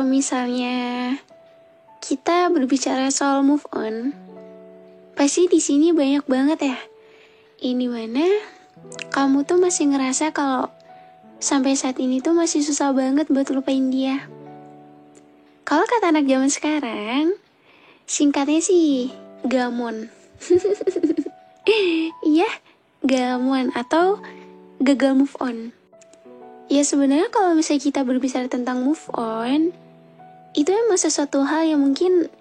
misalnya kita berbicara soal move on, pasti di sini banyak banget ya. Ini mana kamu tuh masih ngerasa kalau sampai saat ini tuh masih susah banget buat lupain dia. Kalau kata anak zaman sekarang, singkatnya sih gamon. Iya, gamon atau gagal move on. Ya sebenarnya kalau misalnya kita berbicara tentang move on, itu emang sesuatu hal yang mungkin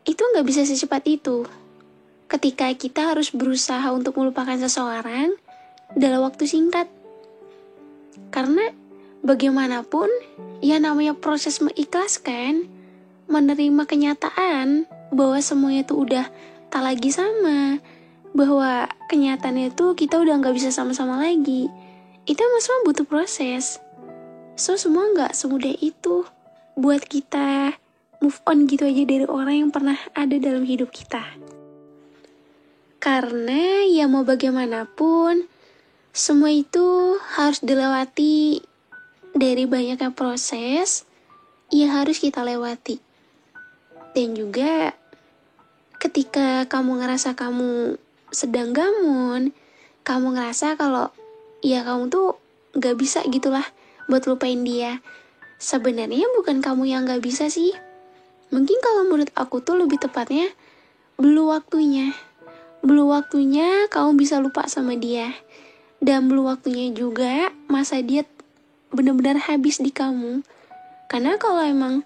itu nggak bisa secepat itu. Ketika kita harus berusaha untuk melupakan seseorang dalam waktu singkat. Karena bagaimanapun, ya namanya proses mengikhlaskan, menerima kenyataan bahwa semuanya itu udah tak lagi sama, bahwa kenyataannya itu kita udah nggak bisa sama-sama lagi. Itu semua butuh proses. So semua nggak semudah itu buat kita move on gitu aja dari orang yang pernah ada dalam hidup kita. Karena ya mau bagaimanapun, semua itu harus dilewati dari banyaknya proses yang harus kita lewati. Dan juga ketika kamu ngerasa kamu sedang gamon, kamu ngerasa kalau ya kamu tuh gak bisa gitulah buat lupain dia. Sebenarnya bukan kamu yang gak bisa sih. Mungkin kalau menurut aku tuh lebih tepatnya belum waktunya. Belum waktunya kamu bisa lupa sama dia. Dan belum waktunya juga masa dia benar-benar habis di kamu. Karena kalau emang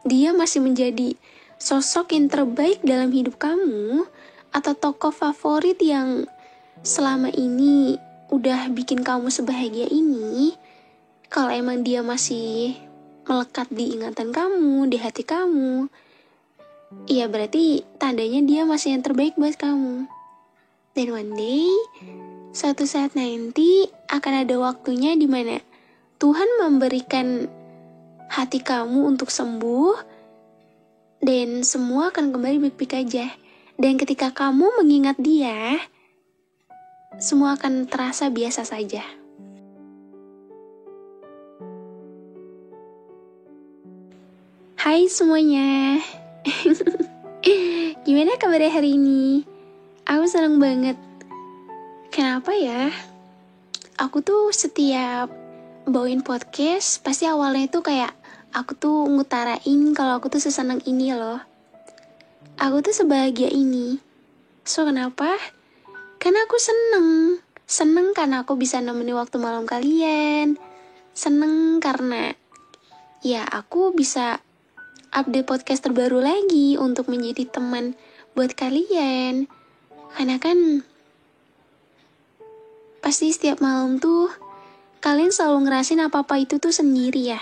dia masih menjadi sosok yang terbaik dalam hidup kamu, atau tokoh favorit yang selama ini udah bikin kamu sebahagia ini, kalau emang dia masih melekat di ingatan kamu, di hati kamu, ya berarti tandanya dia masih yang terbaik buat kamu. Dan one day, suatu saat nanti akan ada waktunya di mana Tuhan memberikan hati kamu untuk sembuh, dan semua akan kembali baik-baik aja. Dan ketika kamu mengingat dia, semua akan terasa biasa saja. Hai semuanya. Gimana kabarnya hari ini? Aku seneng banget. Kenapa ya? Aku tuh setiap bawain podcast, pasti awalnya tuh kayak aku tuh ngutarain kalau aku tuh seseneng ini loh. Aku tuh sebahagia ini. So kenapa? Karena aku seneng. Seneng karena aku bisa nemenin waktu malam kalian. Seneng karena ya aku bisa update podcast terbaru lagi untuk menjadi teman buat kalian. Karena kan pasti setiap malam tuh kalian selalu ngerasin apa-apa itu tuh sendiri ya.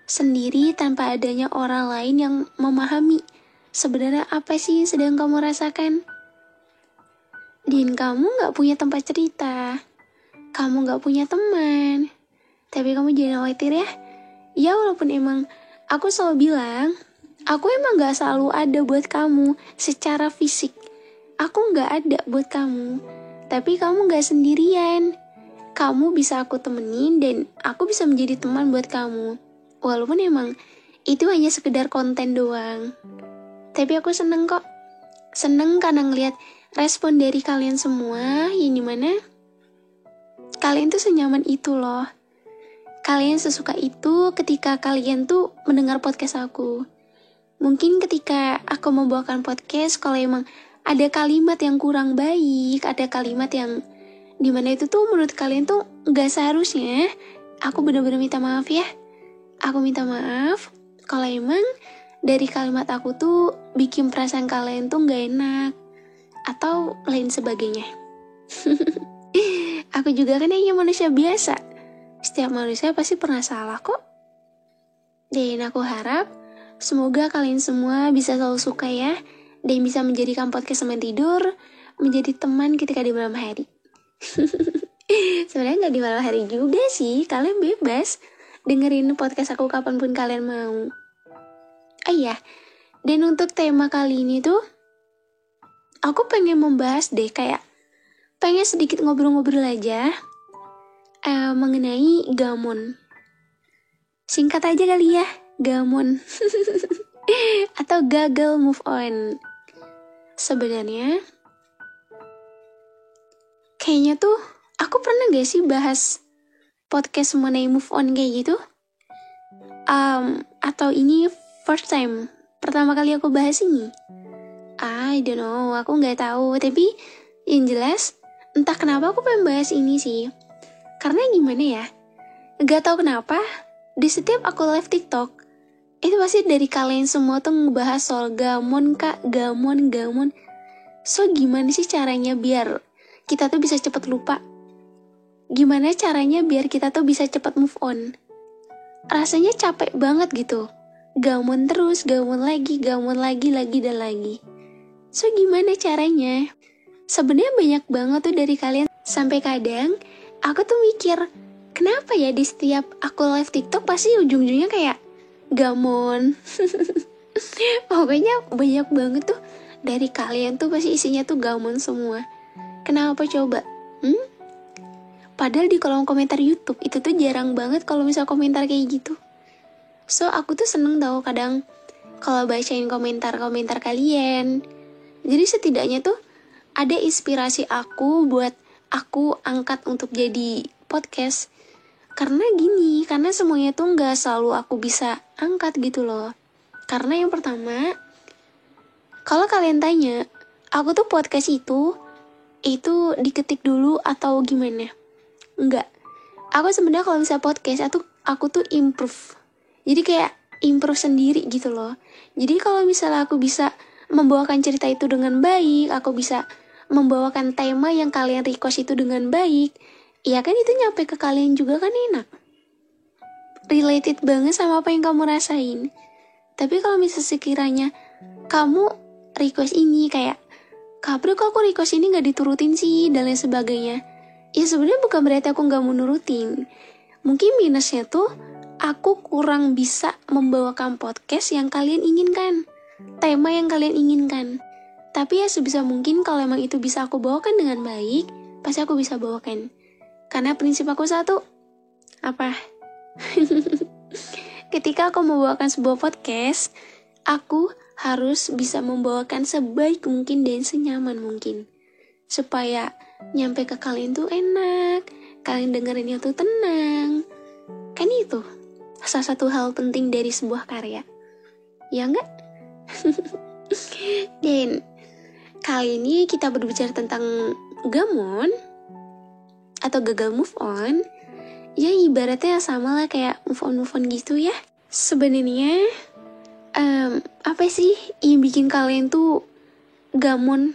Sendiri tanpa adanya orang lain yang memahami sebenarnya apa sih yang sedang kamu rasakan. Dan kamu gak punya tempat cerita, kamu gak punya teman. Tapi kamu jangan khawatir ya. Ya walaupun emang aku selalu bilang, aku emang gak selalu ada buat kamu secara fisik. Aku gak ada buat kamu, tapi kamu gak sendirian. Kamu bisa aku temenin dan aku bisa menjadi teman buat kamu. Walaupun emang itu hanya sekedar konten doang. Tapi aku seneng kok. Seneng karena ngeliat respon dari kalian semua, yang dimana kalian tuh senyaman itu loh. Kalian sesuka itu ketika kalian tuh mendengar podcast aku. Mungkin ketika aku membawakan podcast, kalau emang ada kalimat yang kurang baik, ada kalimat yang dimana itu tuh menurut kalian tuh gak seharusnya, aku benar-benar minta maaf ya. Aku minta maaf kalau emang dari kalimat aku tuh bikin perasaan kalian tuh gak enak atau lain sebagainya. Aku juga kan hanya manusia biasa. Setiap manusia pasti pernah salah kok. Dan aku harap semoga kalian semua bisa selalu suka ya, dan bisa menjadikan podcast teman tidur menjadi teman ketika di malam hari. Sebenarnya gak di malam hari juga sih, kalian bebas dengerin podcast aku kapanpun kalian mau. Oh iya, dan untuk tema kali ini tuh aku pengen membahas deh, kayak pengen sedikit ngobrol-ngobrol aja mengenai gamon. Singkat aja kali ya, gamon. Atau gagal move on. Sebenarnya kayaknya tuh aku pernah gak sih bahas podcast mengenai move on kayak gitu? Atau ini first time, pertama kali aku bahas ini? I don't know, aku gak tahu. Tapi yang jelas, entah kenapa aku pengen bahas ini sih. Karena gimana ya, gak tahu kenapa, di setiap aku live TikTok, itu pasti dari kalian semua tuh ngebahas soal gamon kak, gamon. So gimana sih caranya biar kita tuh bisa cepet lupa? Gimana caranya biar kita tuh bisa cepet move on? Rasanya capek banget gitu. Gamon terus, gamon lagi dan lagi. So gimana caranya? Sebenarnya banyak banget tuh dari kalian. Sampai kadang aku tuh mikir, kenapa ya di setiap aku live TikTok pasti ujung-ujungnya kayak gamon. Pokoknya banyak banget tuh dari kalian tuh pasti isinya tuh gamon semua. Kenapa coba? Padahal di kolom komentar YouTube itu tuh jarang banget kalau misal komentar kayak gitu. So aku tuh seneng tau kadang kalau bacain komentar-komentar kalian. Jadi setidaknya tuh ada inspirasi aku buat aku angkat untuk jadi podcast. Karena gini, karena semuanya tuh gak selalu aku bisa angkat gitu loh. Karena yang pertama, kalau kalian tanya, aku tuh podcast itu diketik dulu atau gimana? Enggak. Aku sebenarnya kalau bisa podcast, aku tuh improve. Jadi kayak improve sendiri gitu loh. Jadi kalau misalnya aku bisa membawakan cerita itu dengan baik, aku bisa membawakan tema yang kalian request itu dengan baik, ya kan itu nyampe ke kalian juga kan enak. Related banget sama apa yang kamu rasain. Tapi kalau misalnya sekiranya kamu request ini kayak, Kapri kok aku request ini gak diturutin sih, dan lain sebagainya. Ya sebenarnya bukan berarti aku gak mau nurutin. Mungkin minusnya tuh aku kurang bisa membawakan podcast yang kalian inginkan, tema yang kalian inginkan. Tapi ya sebisa mungkin kalau emang itu bisa aku bawakan dengan baik, pasti aku bisa bawakan. Karena prinsip aku satu, apa? Ketika aku membawakan sebuah podcast, aku harus bisa membawakan sebaik mungkin dan senyaman mungkin. Supaya nyampe ke kalian tuh enak, kalian dengerinnya tuh tenang. Kan itu salah satu hal penting dari sebuah karya, ya enggak? Dan kali ini kita berbicara tentang gamon atau gagal move on. Ya ibaratnya sama lah kayak move on gitu ya. Sebenarnya apa sih yang bikin kalian tuh gamon?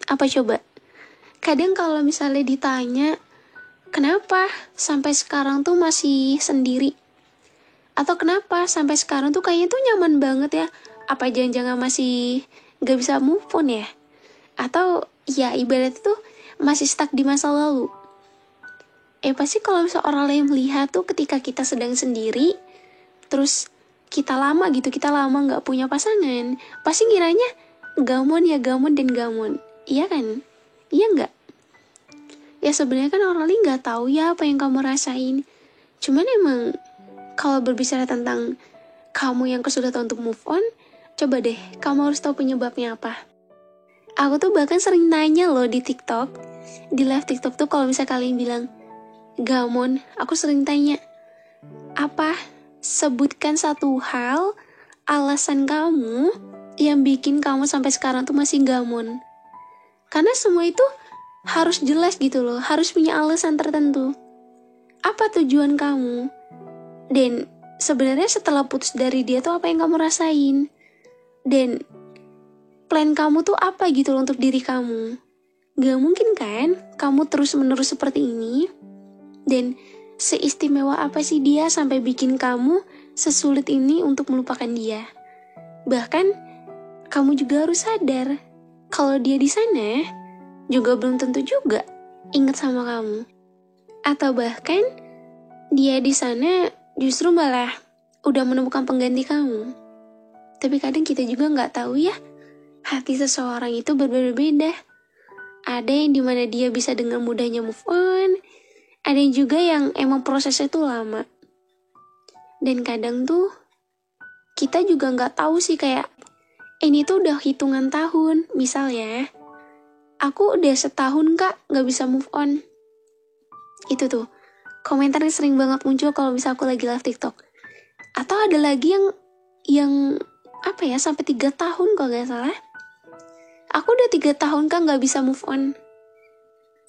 Apa coba? Kadang kalau misalnya ditanya, kenapa sampai sekarang tuh masih sendiri? Atau kenapa sampai sekarang tuh kayaknya tuh nyaman banget ya? Apa jangan-jangan masih gak bisa move on ya? Atau ya ibaratnya tuh masih stuck di masa lalu? Pasti kalau misalnya orang lain melihat tuh ketika kita sedang sendiri, terus kita lama gak punya pasangan, pasti ngiranya gamon dan gamon. Iya kan? Iya nggak? Ya sebenarnya kan orang lain nggak tahu ya apa yang kamu rasain. Cuman emang kalau berbicara tentang kamu yang kesulitan untuk move on, coba deh kamu harus tahu penyebabnya apa. Aku tuh bahkan sering nanya loh di TikTok, di live TikTok tuh kalau misalnya kalian bilang gamon, aku sering tanya, apa? Sebutkan satu hal alasan kamu yang bikin kamu sampai sekarang tuh masih gamon. Karena semua itu harus jelas gitu loh, harus punya alasan tertentu. Apa tujuan kamu? Dan sebenarnya setelah putus dari dia tuh apa yang kamu rasain? Dan plan kamu tuh apa gitu loh untuk diri kamu? Gak mungkin kan kamu terus-menerus seperti ini? Dan seistimewa apa sih dia sampai bikin kamu sesulit ini untuk melupakan dia? Bahkan kamu juga harus sadar kalau dia di sana juga belum tentu juga ingat sama kamu. Atau bahkan dia di sana justru malah udah menemukan pengganti kamu. Tapi kadang kita juga nggak tahu ya, hati seseorang itu berbeda-beda. Ada yang dimana dia bisa dengan mudahnya move on, ada yang juga yang emang prosesnya tuh lama. Dan kadang tuh kita juga nggak tahu sih kayak ini tuh udah hitungan tahun. Misal ya, aku udah setahun kak nggak bisa move on. Itu tuh komentarnya sering banget muncul kalau misal aku lagi live TikTok. Atau ada lagi yang apa ya, sampai 3 tahun kalau nggak salah. Aku udah 3 tahun kak nggak bisa move on.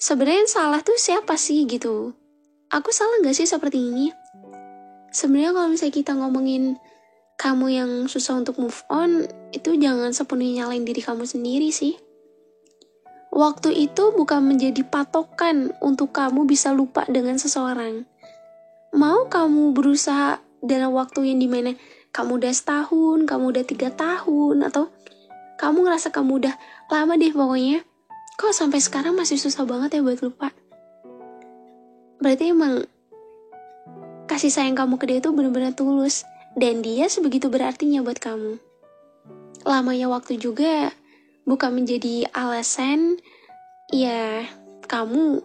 Sebenarnya yang salah tuh siapa sih gitu? Aku salah nggak sih seperti ini? Sebenarnya kalau misalnya kita ngomongin kamu yang susah untuk move on, itu jangan sepenuhnya nyalain diri kamu sendiri sih. Waktu itu bukan menjadi patokan untuk kamu bisa lupa dengan seseorang. Mau kamu berusaha dalam waktu yang dimana kamu udah setahun, kamu udah 3 tahun, atau kamu ngerasa kamu udah lama deh pokoknya, kok sampai sekarang masih susah banget ya buat lupa. Berarti emang kasih sayang kamu ke dia itu benar-benar tulus, dan dia sebegitu berartinya buat kamu. Lamanya waktu juga bukan menjadi alasan ya kamu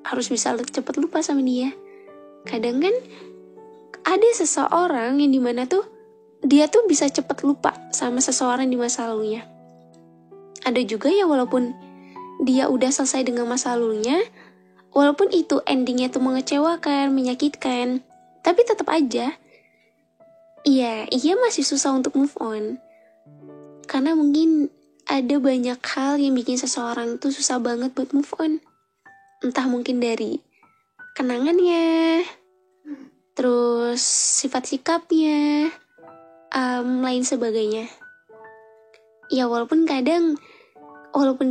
harus bisa cepet lupa sama dia. Kadang kan ada seseorang yang dimana tuh dia tuh bisa cepet lupa sama seseorang di masa lalunya. Ada juga ya walaupun dia udah selesai dengan masa lalunya, walaupun itu endingnya tuh mengecewakan, menyakitkan, tapi tetap aja ia masih susah untuk move on. Karena mungkin ada banyak hal yang bikin seseorang tuh susah banget buat move on. Entah mungkin dari kenangannya, terus sifat sikapnya, lain sebagainya. Ya walaupun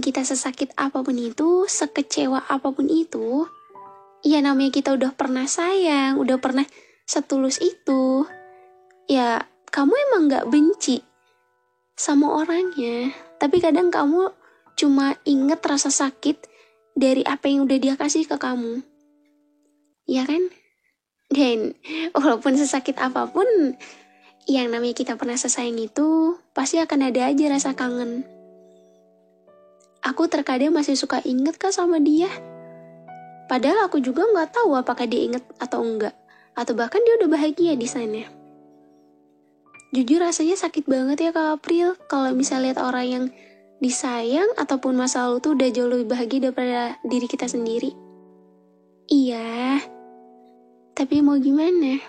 kita sesakit apapun itu, sekecewa apapun itu, ya namanya kita udah pernah sayang, udah pernah setulus itu, ya kamu emang gak benci sama orangnya, tapi kadang kamu cuma inget rasa sakit dari apa yang udah dia kasih ke kamu. Ya kan? Dan walaupun sesakit apapun, yang namanya kita pernah sesayang itu, pasti akan ada aja rasa kangen. Aku terkadang masih suka inget kah sama dia. Padahal aku juga gak tahu apakah dia inget atau enggak. Atau bahkan dia udah bahagia di sana. Jujur rasanya sakit banget ya Kak April kalau misalnya lihat orang yang disayang ataupun masa lalu tuh udah jauh lebih bahagia daripada diri kita sendiri. Iya, tapi mau gimana?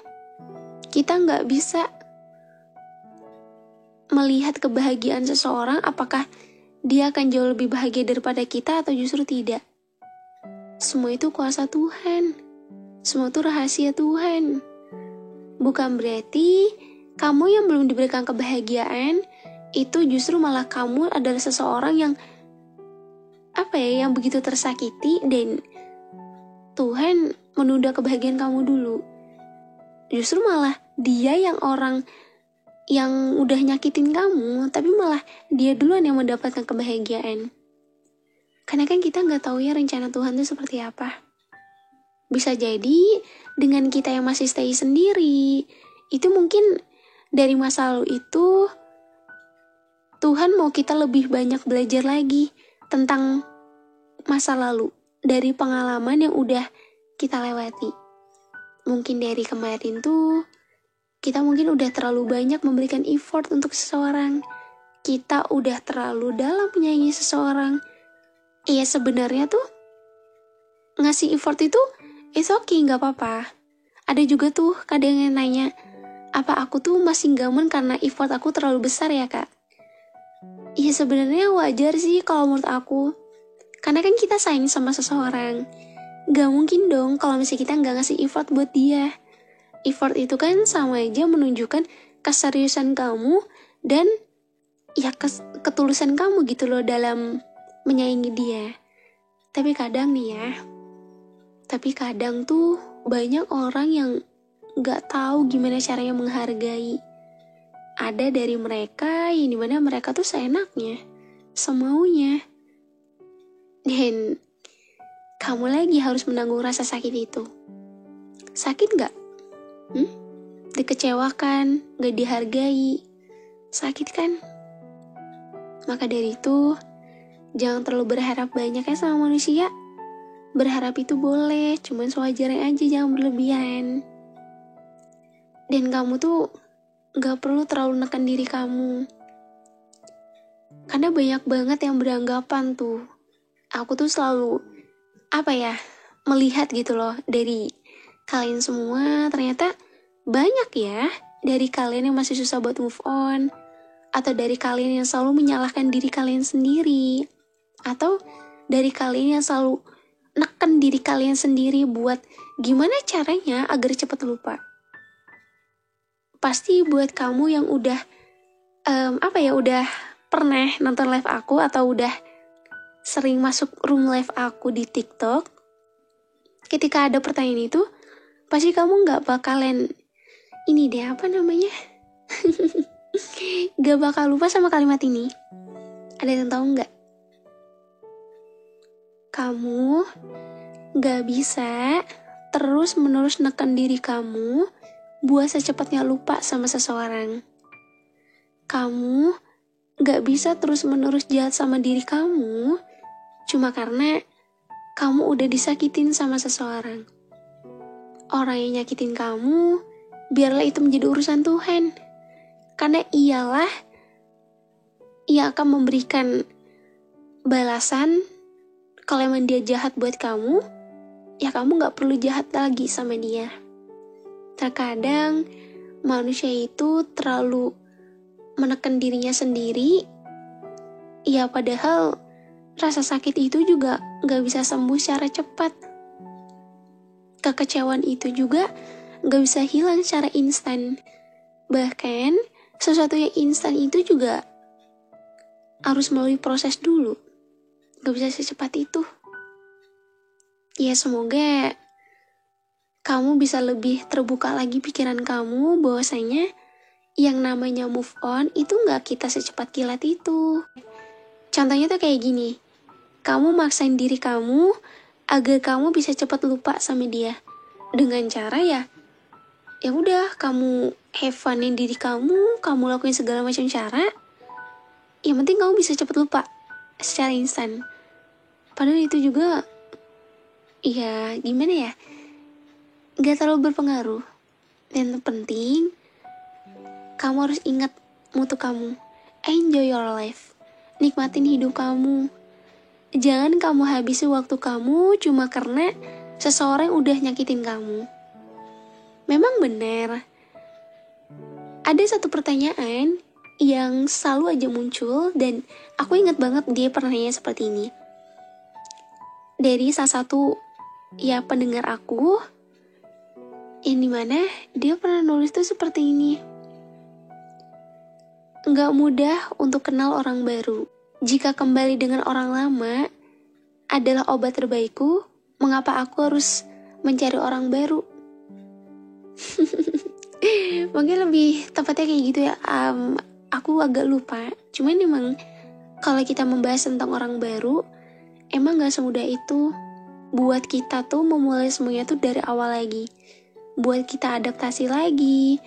Kita nggak bisa melihat kebahagiaan seseorang apakah dia akan jauh lebih bahagia daripada kita atau justru tidak. Semua itu kuasa Tuhan. Semua itu rahasia Tuhan. Bukan berarti kamu yang belum diberikan kebahagiaan itu justru malah kamu adalah seseorang yang yang begitu tersakiti dan Tuhan menunda kebahagiaan kamu dulu. Justru malah dia yang orang yang udah nyakitin kamu, tapi malah dia duluan yang mendapatkan kebahagiaan. Karena kan kita nggak tahu ya rencana Tuhan itu seperti apa. Bisa jadi dengan kita yang masih stay sendiri, itu mungkin dari masa lalu itu Tuhan mau kita lebih banyak belajar lagi tentang masa lalu dari pengalaman yang udah kita lewati. Mungkin dari kemarin tuh kita mungkin udah terlalu banyak memberikan effort untuk seseorang. Kita udah terlalu dalam menyayangi seseorang. Iya sebenarnya tuh ngasih effort itu it's okay, gak apa-apa. Ada juga tuh kadang yang nanya, apa aku tuh masih gamen karena effort aku terlalu besar ya kak? Iya sebenarnya wajar sih kalau menurut aku. Karena kan kita sayang sama seseorang. Gak mungkin dong kalau misalnya kita gak ngasih effort buat dia. Effort itu kan sama aja menunjukkan keseriusan kamu dan ya ketulusan kamu gitu loh dalam menyayangi dia. Tapi kadang tuh banyak orang yang gak tahu gimana caranya menghargai. Ada dari mereka yang dimana mereka tuh seenaknya, semaunya. Dan kamu lagi harus menanggung rasa sakit itu. Sakit gak? Dikecewakan, gak dihargai. Sakit kan? Maka dari itu, jangan terlalu berharap banyak ya sama manusia. Berharap itu boleh, cuman sewajarnya aja, jangan berlebihan. Dan kamu tuh gak perlu terlalu neken diri kamu. Karena banyak banget yang beranggapan tuh, aku tuh selalu, melihat gitu loh dari kalian semua, ternyata banyak ya dari kalian yang masih susah buat move on, atau dari kalian yang selalu menyalahkan diri kalian sendiri, atau dari kalian yang selalu neken diri kalian sendiri buat gimana caranya agar cepat lupa. Pasti buat kamu yang udah udah pernah nonton live aku atau udah sering masuk room live aku di TikTok, ketika ada pertanyaan itu, pasti kamu gak bakalan gak bakal lupa sama kalimat ini. Ada yang tahu gak? Kamu gak bisa terus-menerus neken diri kamu buat secepatnya lupa sama seseorang. Kamu gak bisa terus-menerus jahat sama diri kamu cuma karena kamu udah disakitin sama seseorang. Orang yang nyakitin kamu, biarlah itu menjadi urusan Tuhan. Karena ia akan memberikan balasan. Kalau emang dia jahat buat kamu, ya kamu gak perlu jahat lagi sama dia. Terkadang manusia itu terlalu menekan dirinya sendiri, ya padahal rasa sakit itu juga gak bisa sembuh secara cepat. Kekecewaan itu juga gak bisa hilang secara instan. Bahkan sesuatu yang instan itu juga harus melalui proses dulu. Gak bisa secepat itu. Ya semoga kamu bisa lebih terbuka lagi pikiran kamu bahwasanya yang namanya move on itu gak kita secepat kilat itu. Contohnya tuh kayak gini. Kamu maksain diri kamu agar kamu bisa cepat lupa sama dia. Dengan cara ya udah kamu have funin diri kamu lakuin segala macam cara. Yang penting kamu bisa cepat lupa secara instan. Padahal itu juga ya gimana ya, gak terlalu berpengaruh. Dan penting kamu harus ingat mutu kamu. Enjoy your life. Nikmatin hidup kamu. Jangan kamu habisi waktu kamu cuma karena seseorang udah nyakitin kamu. Memang benar, ada satu pertanyaan yang selalu aja muncul dan aku ingat banget dia pernah nanya seperti ini. Dari salah satu pendengar aku, yang dimana dia pernah nulis tuh seperti ini. Gak mudah untuk kenal orang baru. Jika kembali dengan orang lama adalah obat terbaikku, mengapa aku harus mencari orang baru? Mungkin lebih tepatnya kayak gitu ya. Aku agak lupa. Cuman emang kalau kita membahas tentang orang baru, emang gak semudah itu. Buat kita tuh memulai semuanya tuh dari awal lagi. Buat kita adaptasi lagi.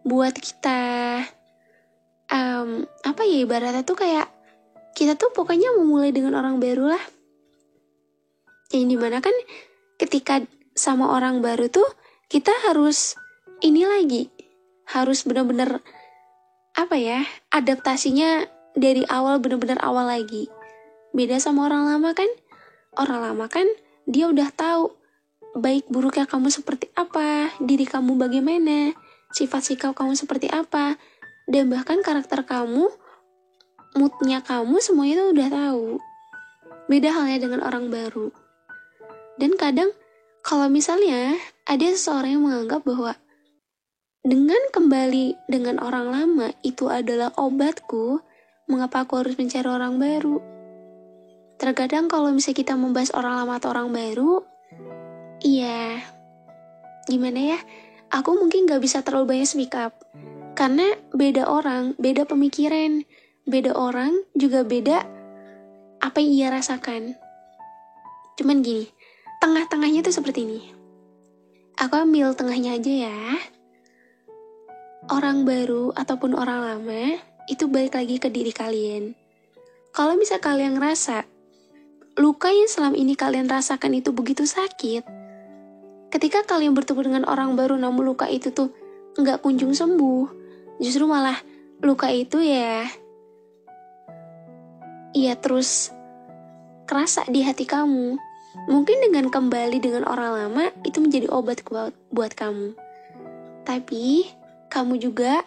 Buat kita ibaratnya tuh kayak kita tuh pokoknya memulai dengan orang baru lah. Yang dimana kan ketika sama orang baru tuh kita harus harus benar-benar adaptasinya dari awal, benar-benar awal lagi. Beda sama orang lama kan dia udah tahu baik buruknya kamu seperti apa, diri kamu bagaimana, sifat sikap kamu seperti apa, dan bahkan karakter kamu, moodnya kamu, semuanya itu udah tahu. Beda halnya dengan orang baru. Dan kadang kalau misalnya ada seseorang yang menganggap bahwa dengan kembali dengan orang lama itu adalah obatku, mengapa aku harus mencari orang baru? Terkadang kalau misalnya kita membahas orang lama atau orang baru, gimana ya, aku mungkin gak bisa terlalu banyak speak up. Karena beda orang, beda pemikiran, beda orang juga beda apa yang ia rasakan. Cuman gini, tengah-tengahnya tuh seperti ini. Aku ambil tengahnya aja ya. Orang baru ataupun orang lama itu balik lagi ke diri kalian. Kalau bisa kalian ngerasa luka yang selama ini kalian rasakan itu begitu sakit, ketika kalian bertemu dengan orang baru namun luka itu tuh nggak kunjung sembuh. Justru malah luka itu ya terus kerasa di hati kamu. Mungkin dengan kembali dengan orang lama itu menjadi obat buat kamu. Tapi kamu juga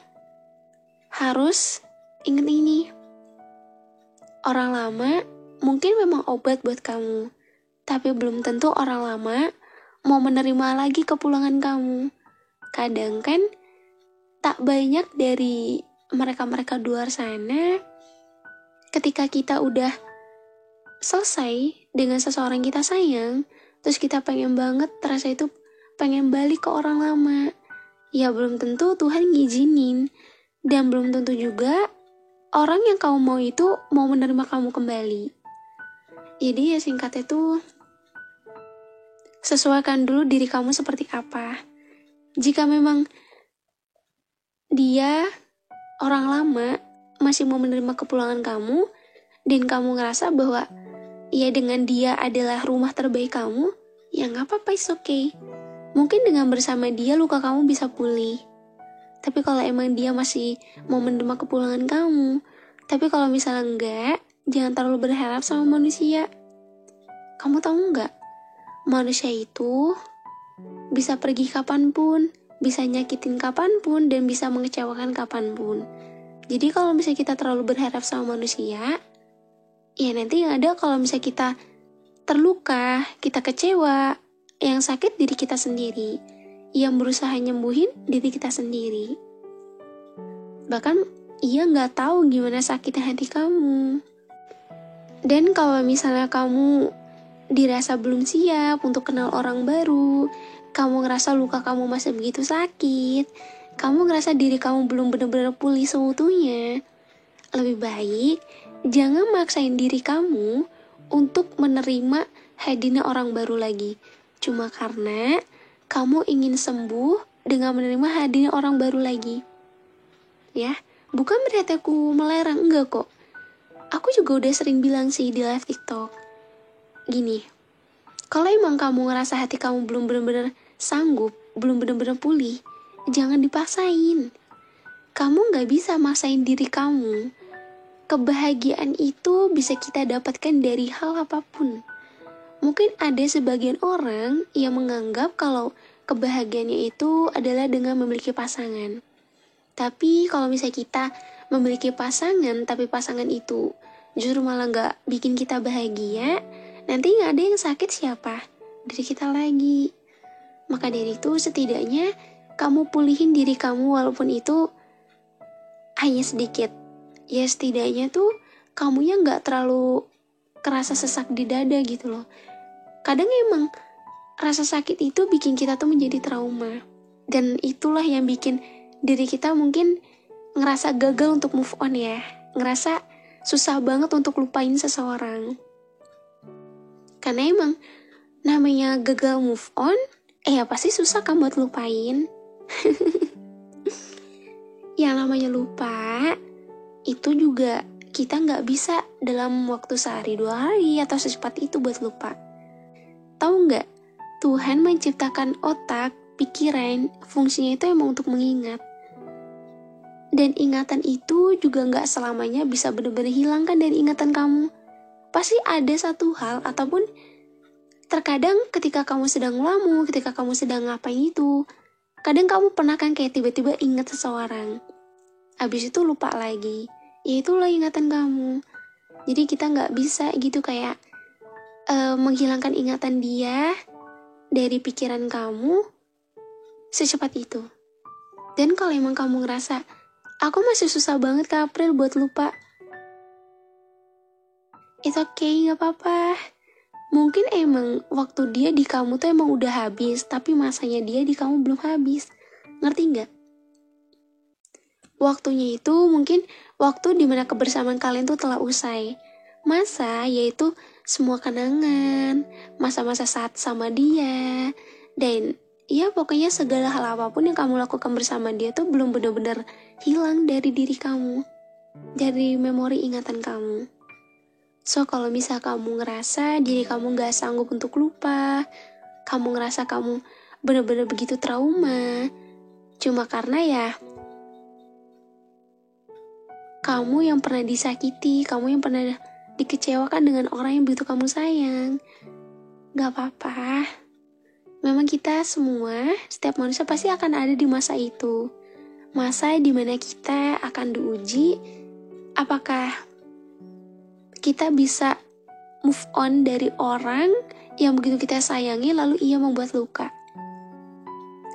harus ingat ini. Orang lama mungkin memang obat buat kamu, tapi belum tentu orang lama mau menerima lagi kepulangan kamu. Kadang kan tak banyak dari mereka-mereka di luar sana, ketika kita udah selesai dengan seseorang kita sayang, terus kita pengen banget terasa itu pengen balik ke orang lama. Ya belum tentu Tuhan ngizinin, dan belum tentu juga orang yang kamu mau itu mau menerima kamu kembali. Jadi ya singkatnya tuh, sesuaikan dulu diri kamu seperti apa. Jika memang dia, orang lama, masih mau menerima kepulangan kamu, dan kamu ngerasa bahwa ya dengan dia adalah rumah terbaik kamu, ya gak apa-apa, it's okay. Mungkin dengan bersama dia luka kamu bisa pulih. Tapi kalau emang dia masih mau menerima kepulangan kamu, tapi kalau misalnya enggak, jangan terlalu berharap sama manusia. Kamu tahu enggak? Manusia itu bisa pergi kapanpun, bisa nyakitin kapanpun, dan bisa mengecewakan kapanpun. Jadi kalau misalnya kita terlalu berharap sama manusia, ya nanti yang ada kalau misalnya kita terluka, kita kecewa, yang sakit diri kita sendiri, yang berusaha nyembuhin diri kita sendiri. Bahkan ia nggak tahu gimana sakitnya hati kamu. Dan kalau misalnya kamu dirasa belum siap untuk kenal orang baru, kamu ngerasa luka kamu masih begitu sakit, kamu ngerasa diri kamu belum benar-benar pulih seutuhnya, lebih baik jangan maksain diri kamu untuk menerima hadirnya orang baru lagi. Cuma karena kamu ingin sembuh dengan menerima hadirnya orang baru lagi. Ya, bukan berarti aku melarang, enggak kok. Aku juga udah sering bilang sih di live TikTok. Gini, kalau emang kamu ngerasa hati kamu belum benar-benar sanggup, belum benar-benar pulih, jangan dipaksain. Kamu gak bisa maksain diri kamu. Kebahagiaan itu bisa kita dapatkan dari hal apapun. Mungkin ada sebagian orang yang menganggap kalau kebahagiaannya itu adalah dengan memiliki pasangan. Tapi kalau misalnya kita memiliki pasangan, tapi pasangan itu justru malah gak bikin kita bahagia, nanti gak ada yang sakit siapa? Diri kita lagi. Maka dari itu setidaknya kamu pulihin diri kamu walaupun itu hanya sedikit. Ya setidaknya tuh kamunya gak terlalu kerasa sesak di dada gitu loh. Kadang emang rasa sakit itu bikin kita tuh menjadi trauma. Dan itulah yang bikin diri kita mungkin ngerasa gagal untuk move on ya. Ngerasa susah banget untuk lupain seseorang. Karena emang namanya gagal move on, ya pasti susah kan buat lupain. Yang namanya lupa, itu juga kita gak bisa dalam waktu sehari 2 hari atau secepat itu buat lupa. Tahu gak? Tuhan menciptakan otak, pikiran, fungsinya itu emang untuk mengingat. Dan ingatan itu juga gak selamanya bisa benar-benar hilangkan dari ingatan kamu. Pasti ada satu hal ataupun terkadang ketika kamu sedang ngelamun, ketika kamu sedang ngapain itu, kadang kamu pernah kan kayak tiba-tiba ingat seseorang. Habis itu lupa lagi. Ya itulah ingatan kamu. Jadi kita gak bisa gitu kayak menghilangkan ingatan dia dari pikiran kamu secepat itu. Dan kalau emang kamu ngerasa aku masih susah banget Kak April buat lupa, it's okay, gak apa-apa. Mungkin emang waktu dia di kamu tuh emang udah habis, tapi masanya dia di kamu belum habis. Ngerti gak? Waktunya itu mungkin waktu dimana kebersamaan kalian tuh telah usai. Masa yaitu semua kenangan, masa-masa saat sama dia, dan ya pokoknya segala hal apapun yang kamu lakukan bersama dia tuh belum benar-benar hilang dari diri kamu, dari memori ingatan kamu. So kalau misal kamu ngerasa diri kamu gak sanggup untuk lupa, kamu ngerasa kamu benar-benar begitu trauma, Cuma karena ya kamu yang pernah disakiti, kamu yang pernah dikecewakan dengan orang yang begitu kamu sayang. Gak apa-apa. Memang kita semua, setiap manusia pasti akan ada di masa itu. Masa dimana kita akan diuji, apakah kita bisa move on dari orang yang begitu kita sayangi lalu ia membuat luka.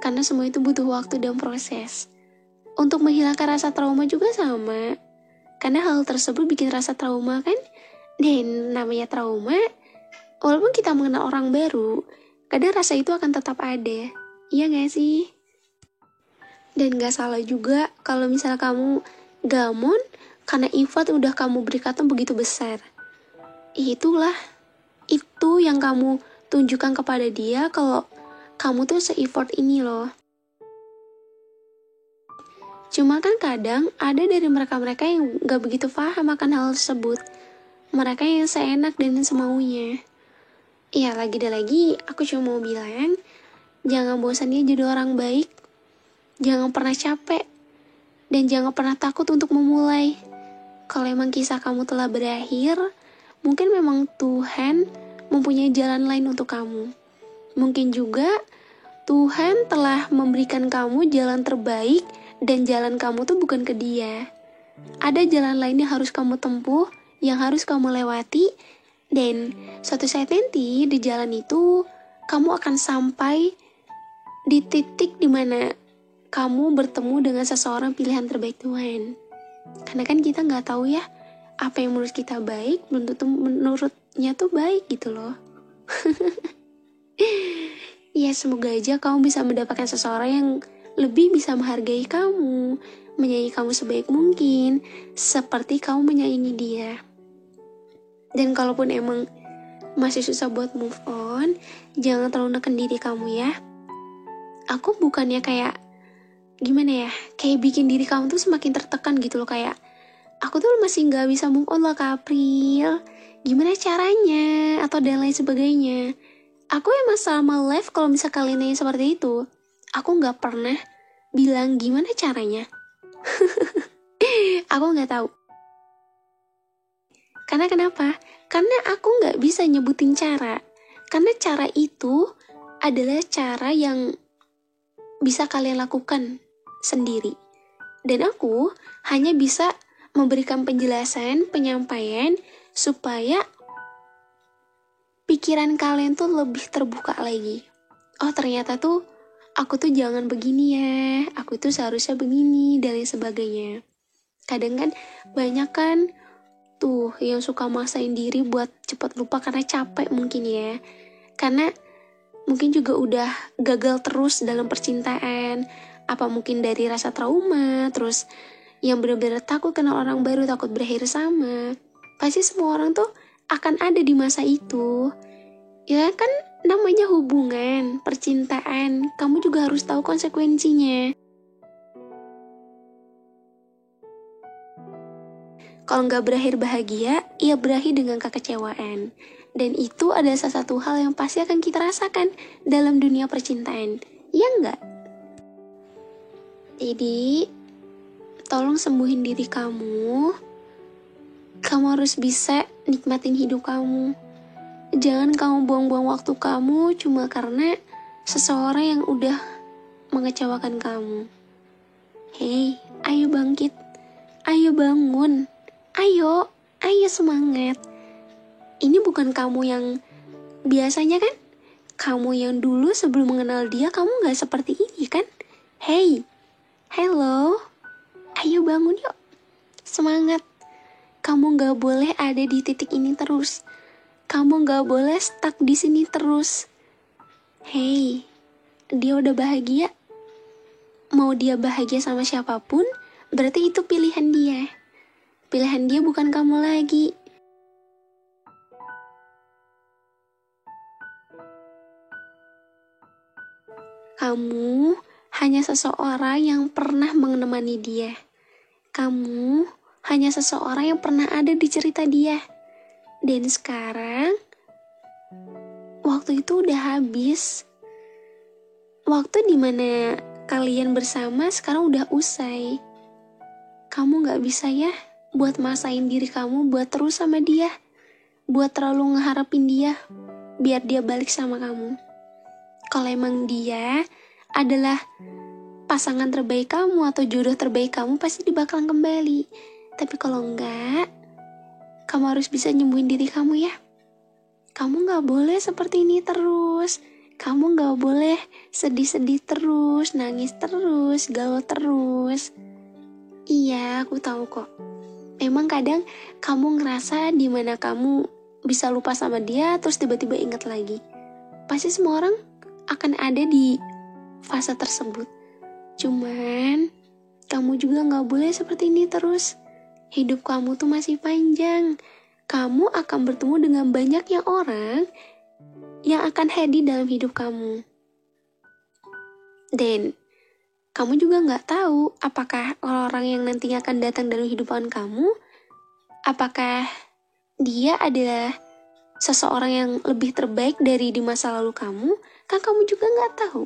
Karena semua itu butuh waktu dan proses. Untuk menghilangkan rasa trauma juga sama. Karena hal tersebut bikin rasa trauma kan. Dan namanya trauma, walaupun kita mengenal orang baru, kadang rasa itu akan tetap ada. Iya gak sih? Dan gak salah juga kalau misalnya kamu gamon karena effort udah kamu berikan begitu besar. Itulah, itu yang kamu tunjukkan kepada dia kalau kamu tuh se-effort ini loh. Cuma kan kadang ada dari mereka-mereka yang gak begitu paham akan hal tersebut. Mereka yang seenak dan semaunya. Ya lagi dan lagi aku cuma mau bilang, jangan bosan ya jadi orang baik. Jangan pernah capek. Dan jangan pernah takut untuk memulai. Kalau emang kisah kamu telah berakhir, mungkin memang Tuhan mempunyai jalan lain untuk kamu. Mungkin juga Tuhan telah memberikan kamu jalan terbaik. Dan jalan kamu tuh bukan ke dia. Ada jalan lain yang harus kamu tempuh, yang harus kamu lewati. Dan suatu saat nanti di jalan itu kamu akan sampai di titik dimana kamu bertemu dengan seseorang pilihan terbaik Tuhan. Karena kan kita gak tahu ya, apa yang menurut kita baik belum tentu menurutnya tuh baik gitu loh. Ya semoga aja kamu bisa mendapatkan seseorang yang lebih bisa menghargai kamu, menyayangi kamu sebaik mungkin, seperti kamu menyayangi dia. Dan kalaupun emang masih susah buat move on, jangan terlalu neken diri kamu ya. Aku bukannya kayak, gimana ya, kayak bikin diri kamu tuh semakin tertekan gitu loh. Kayak, aku tuh masih gak bisa move on loh Kak April, gimana caranya, atau dan lain sebagainya. Aku emang selama live kalau misal kalian nanya seperti itu, aku gak pernah bilang gimana caranya. Aku gak tahu. Karena kenapa? Karena aku gak bisa nyebutin cara. Karena cara itu adalah cara yang bisa kalian lakukan sendiri. Dan aku hanya bisa memberikan penjelasan, penyampaian, supaya pikiran kalian tuh lebih terbuka lagi. Oh ternyata tuh aku tuh jangan begini ya, aku tuh seharusnya begini, dan lain sebagainya. Kadang kan banyak kan tuh yang suka maksain diri buat cepat lupa karena capek mungkin ya. Karena mungkin juga udah gagal terus dalam percintaan. Apa mungkin dari rasa trauma, terus yang benar-benar takut kenal orang baru, takut berakhir sama. Pasti semua orang tuh akan ada di masa itu. Ya kan namanya hubungan, percintaan, kamu juga harus tahu konsekuensinya. Kalau nggak berakhir bahagia, ya berakhir dengan kekecewaan. Dan itu adalah salah satu hal yang pasti akan kita rasakan dalam dunia percintaan. Ya nggak? Jadi, tolong sembuhin diri kamu. Kamu harus bisa nikmatin hidup kamu. Jangan kamu buang-buang waktu kamu cuma karena seseorang yang udah mengecewakan kamu. Hei, ayo bangkit. Ayo bangun. Ayo semangat. Ini bukan kamu yang biasanya kan? Kamu yang dulu sebelum mengenal dia kamu gak seperti ini kan? Hey, hello. Ayo bangun yuk. Semangat. Kamu gak boleh ada di titik ini terus. Kamu gak boleh stuck di sini terus. Hey, dia udah bahagia. Mau dia bahagia sama siapapun, berarti itu pilihan dia. Pilihan dia bukan kamu lagi. Kamu hanya seseorang yang pernah menemani dia. Kamu hanya seseorang yang pernah ada di cerita dia. Dan sekarang, waktu itu udah habis. Waktu dimana kalian bersama sekarang udah usai. Kamu gak bisa ya buat masain diri kamu buat terus sama dia, buat terlalu ngeharapin dia biar dia balik sama kamu. Kalau emang dia adalah pasangan terbaik kamu atau jodoh terbaik kamu, pasti dia bakalan kembali. Tapi kalau enggak, kamu harus bisa nyembuhin diri kamu ya. Kamu gak boleh seperti ini terus. Kamu gak boleh sedih-sedih terus, nangis terus, galau terus. Iya, aku tahu kok. Memang kadang kamu ngerasa di mana kamu bisa lupa sama dia, terus tiba-tiba ingat lagi. Pasti semua orang akan ada di fase tersebut. Cuman, kamu juga gak boleh seperti ini terus. Hidup kamu tuh masih panjang. Kamu akan bertemu dengan banyaknya orang yang akan hadir dalam hidup kamu. Dan kamu juga gak tahu apakah orang-orang yang nantinya akan datang dalam kehidupan kamu, apakah dia adalah seseorang yang lebih terbaik dari di masa lalu kamu, kan kamu juga gak tahu.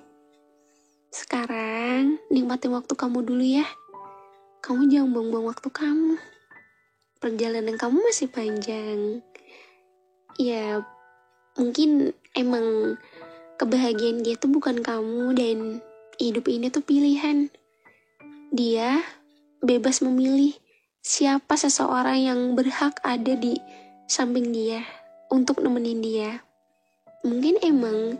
Sekarang, nikmatin waktu kamu dulu ya. Kamu jangan buang-buang waktu kamu. Perjalanan kamu masih panjang. Ya, mungkin emang kebahagiaan dia tuh bukan kamu, dan hidup ini tuh pilihan. Dia bebas memilih siapa seseorang yang berhak ada di samping dia untuk nemenin dia. Mungkin emang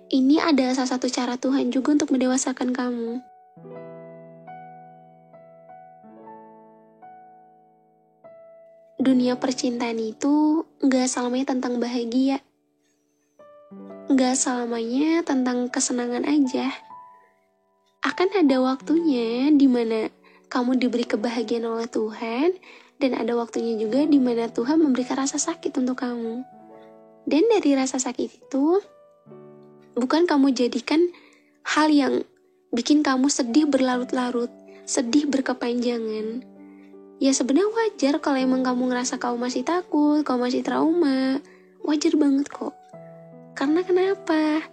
ini adalah salah satu cara Tuhan juga untuk mendewasakan kamu. Dunia percintaan itu gak selamanya tentang bahagia. Gak selamanya tentang kesenangan aja. Akan ada waktunya dimana kamu diberi kebahagiaan oleh Tuhan, dan ada waktunya juga dimana Tuhan memberikan rasa sakit untuk kamu. Dan dari rasa sakit itu, bukan kamu jadikan hal yang bikin kamu sedih berlarut-larut, sedih berkepanjangan. Ya sebenarnya wajar kalau emang kamu ngerasa kamu masih takut, kamu masih trauma. Wajar banget kok. Karena kenapa?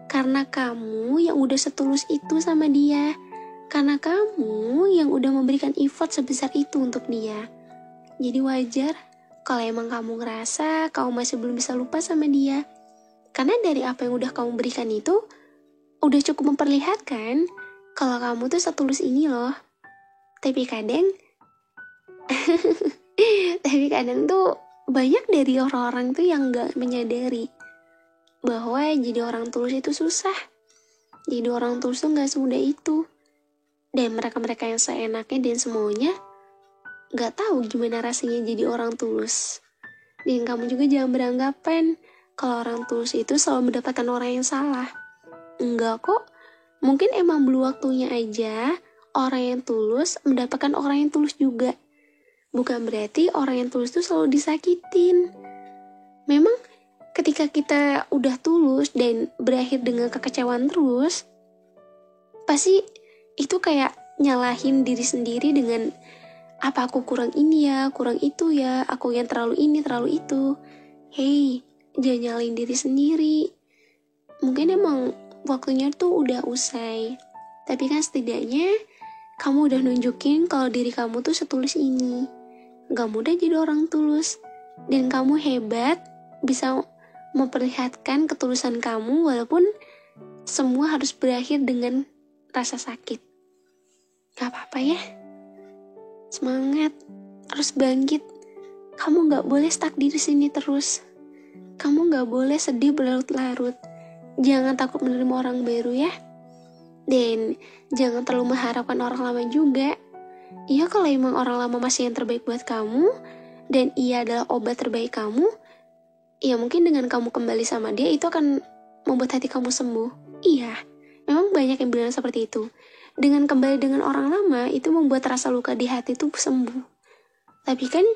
Karena kamu yang udah setulus itu sama dia. Karena kamu yang udah memberikan effort sebesar itu untuk dia. Jadi wajar kalau emang kamu ngerasa kamu masih belum bisa lupa sama dia. Karena dari apa yang udah kamu berikan itu, udah cukup memperlihatkan kalau kamu tuh setulus ini loh. Tapi kadang tuh banyak dari orang-orang tuh yang gak menyadari bahwa jadi orang tulus itu susah. Jadi orang tulus tuh gak semudah itu. Dan mereka-mereka yang seenaknya dan semuanya gak tahu gimana rasanya jadi orang tulus. Dan kamu juga jangan beranggapan kalau orang tulus itu selalu mendapatkan orang yang salah. Enggak kok. Mungkin emang belum waktunya aja orang yang tulus mendapatkan orang yang tulus juga. Bukan berarti orang yang tulus itu selalu disakitin. Memang ketika kita udah tulus dan berakhir dengan kekecewaan terus, pasti itu kayak nyalahin diri sendiri dengan apa aku kurang ini ya, kurang itu ya, aku yang terlalu ini, terlalu itu. Hey, jangan nyalahin diri sendiri. Mungkin emang waktunya tuh udah usai. Tapi kan setidaknya kamu udah nunjukin kalau diri kamu tuh setulus ini. Gak mudah jadi orang tulus. Dan kamu hebat, bisa memperlihatkan ketulusan kamu walaupun semua harus berakhir dengan rasa sakit. Gak apa-apa ya. Semangat, harus bangkit. Kamu gak boleh stuck di sini terus. Kamu gak boleh sedih berlarut-larut. Jangan takut menerima orang baru ya. Dan jangan terlalu mengharapkan orang lama juga. Iya, kalau emang orang lama masih yang terbaik buat kamu, dan ia adalah obat terbaik kamu, ya mungkin dengan kamu kembali sama dia itu akan membuat hati kamu sembuh. Iya, memang banyak yang bilang seperti itu. Dengan kembali dengan orang lama itu membuat rasa luka di hati itu sembuh. Tapi kan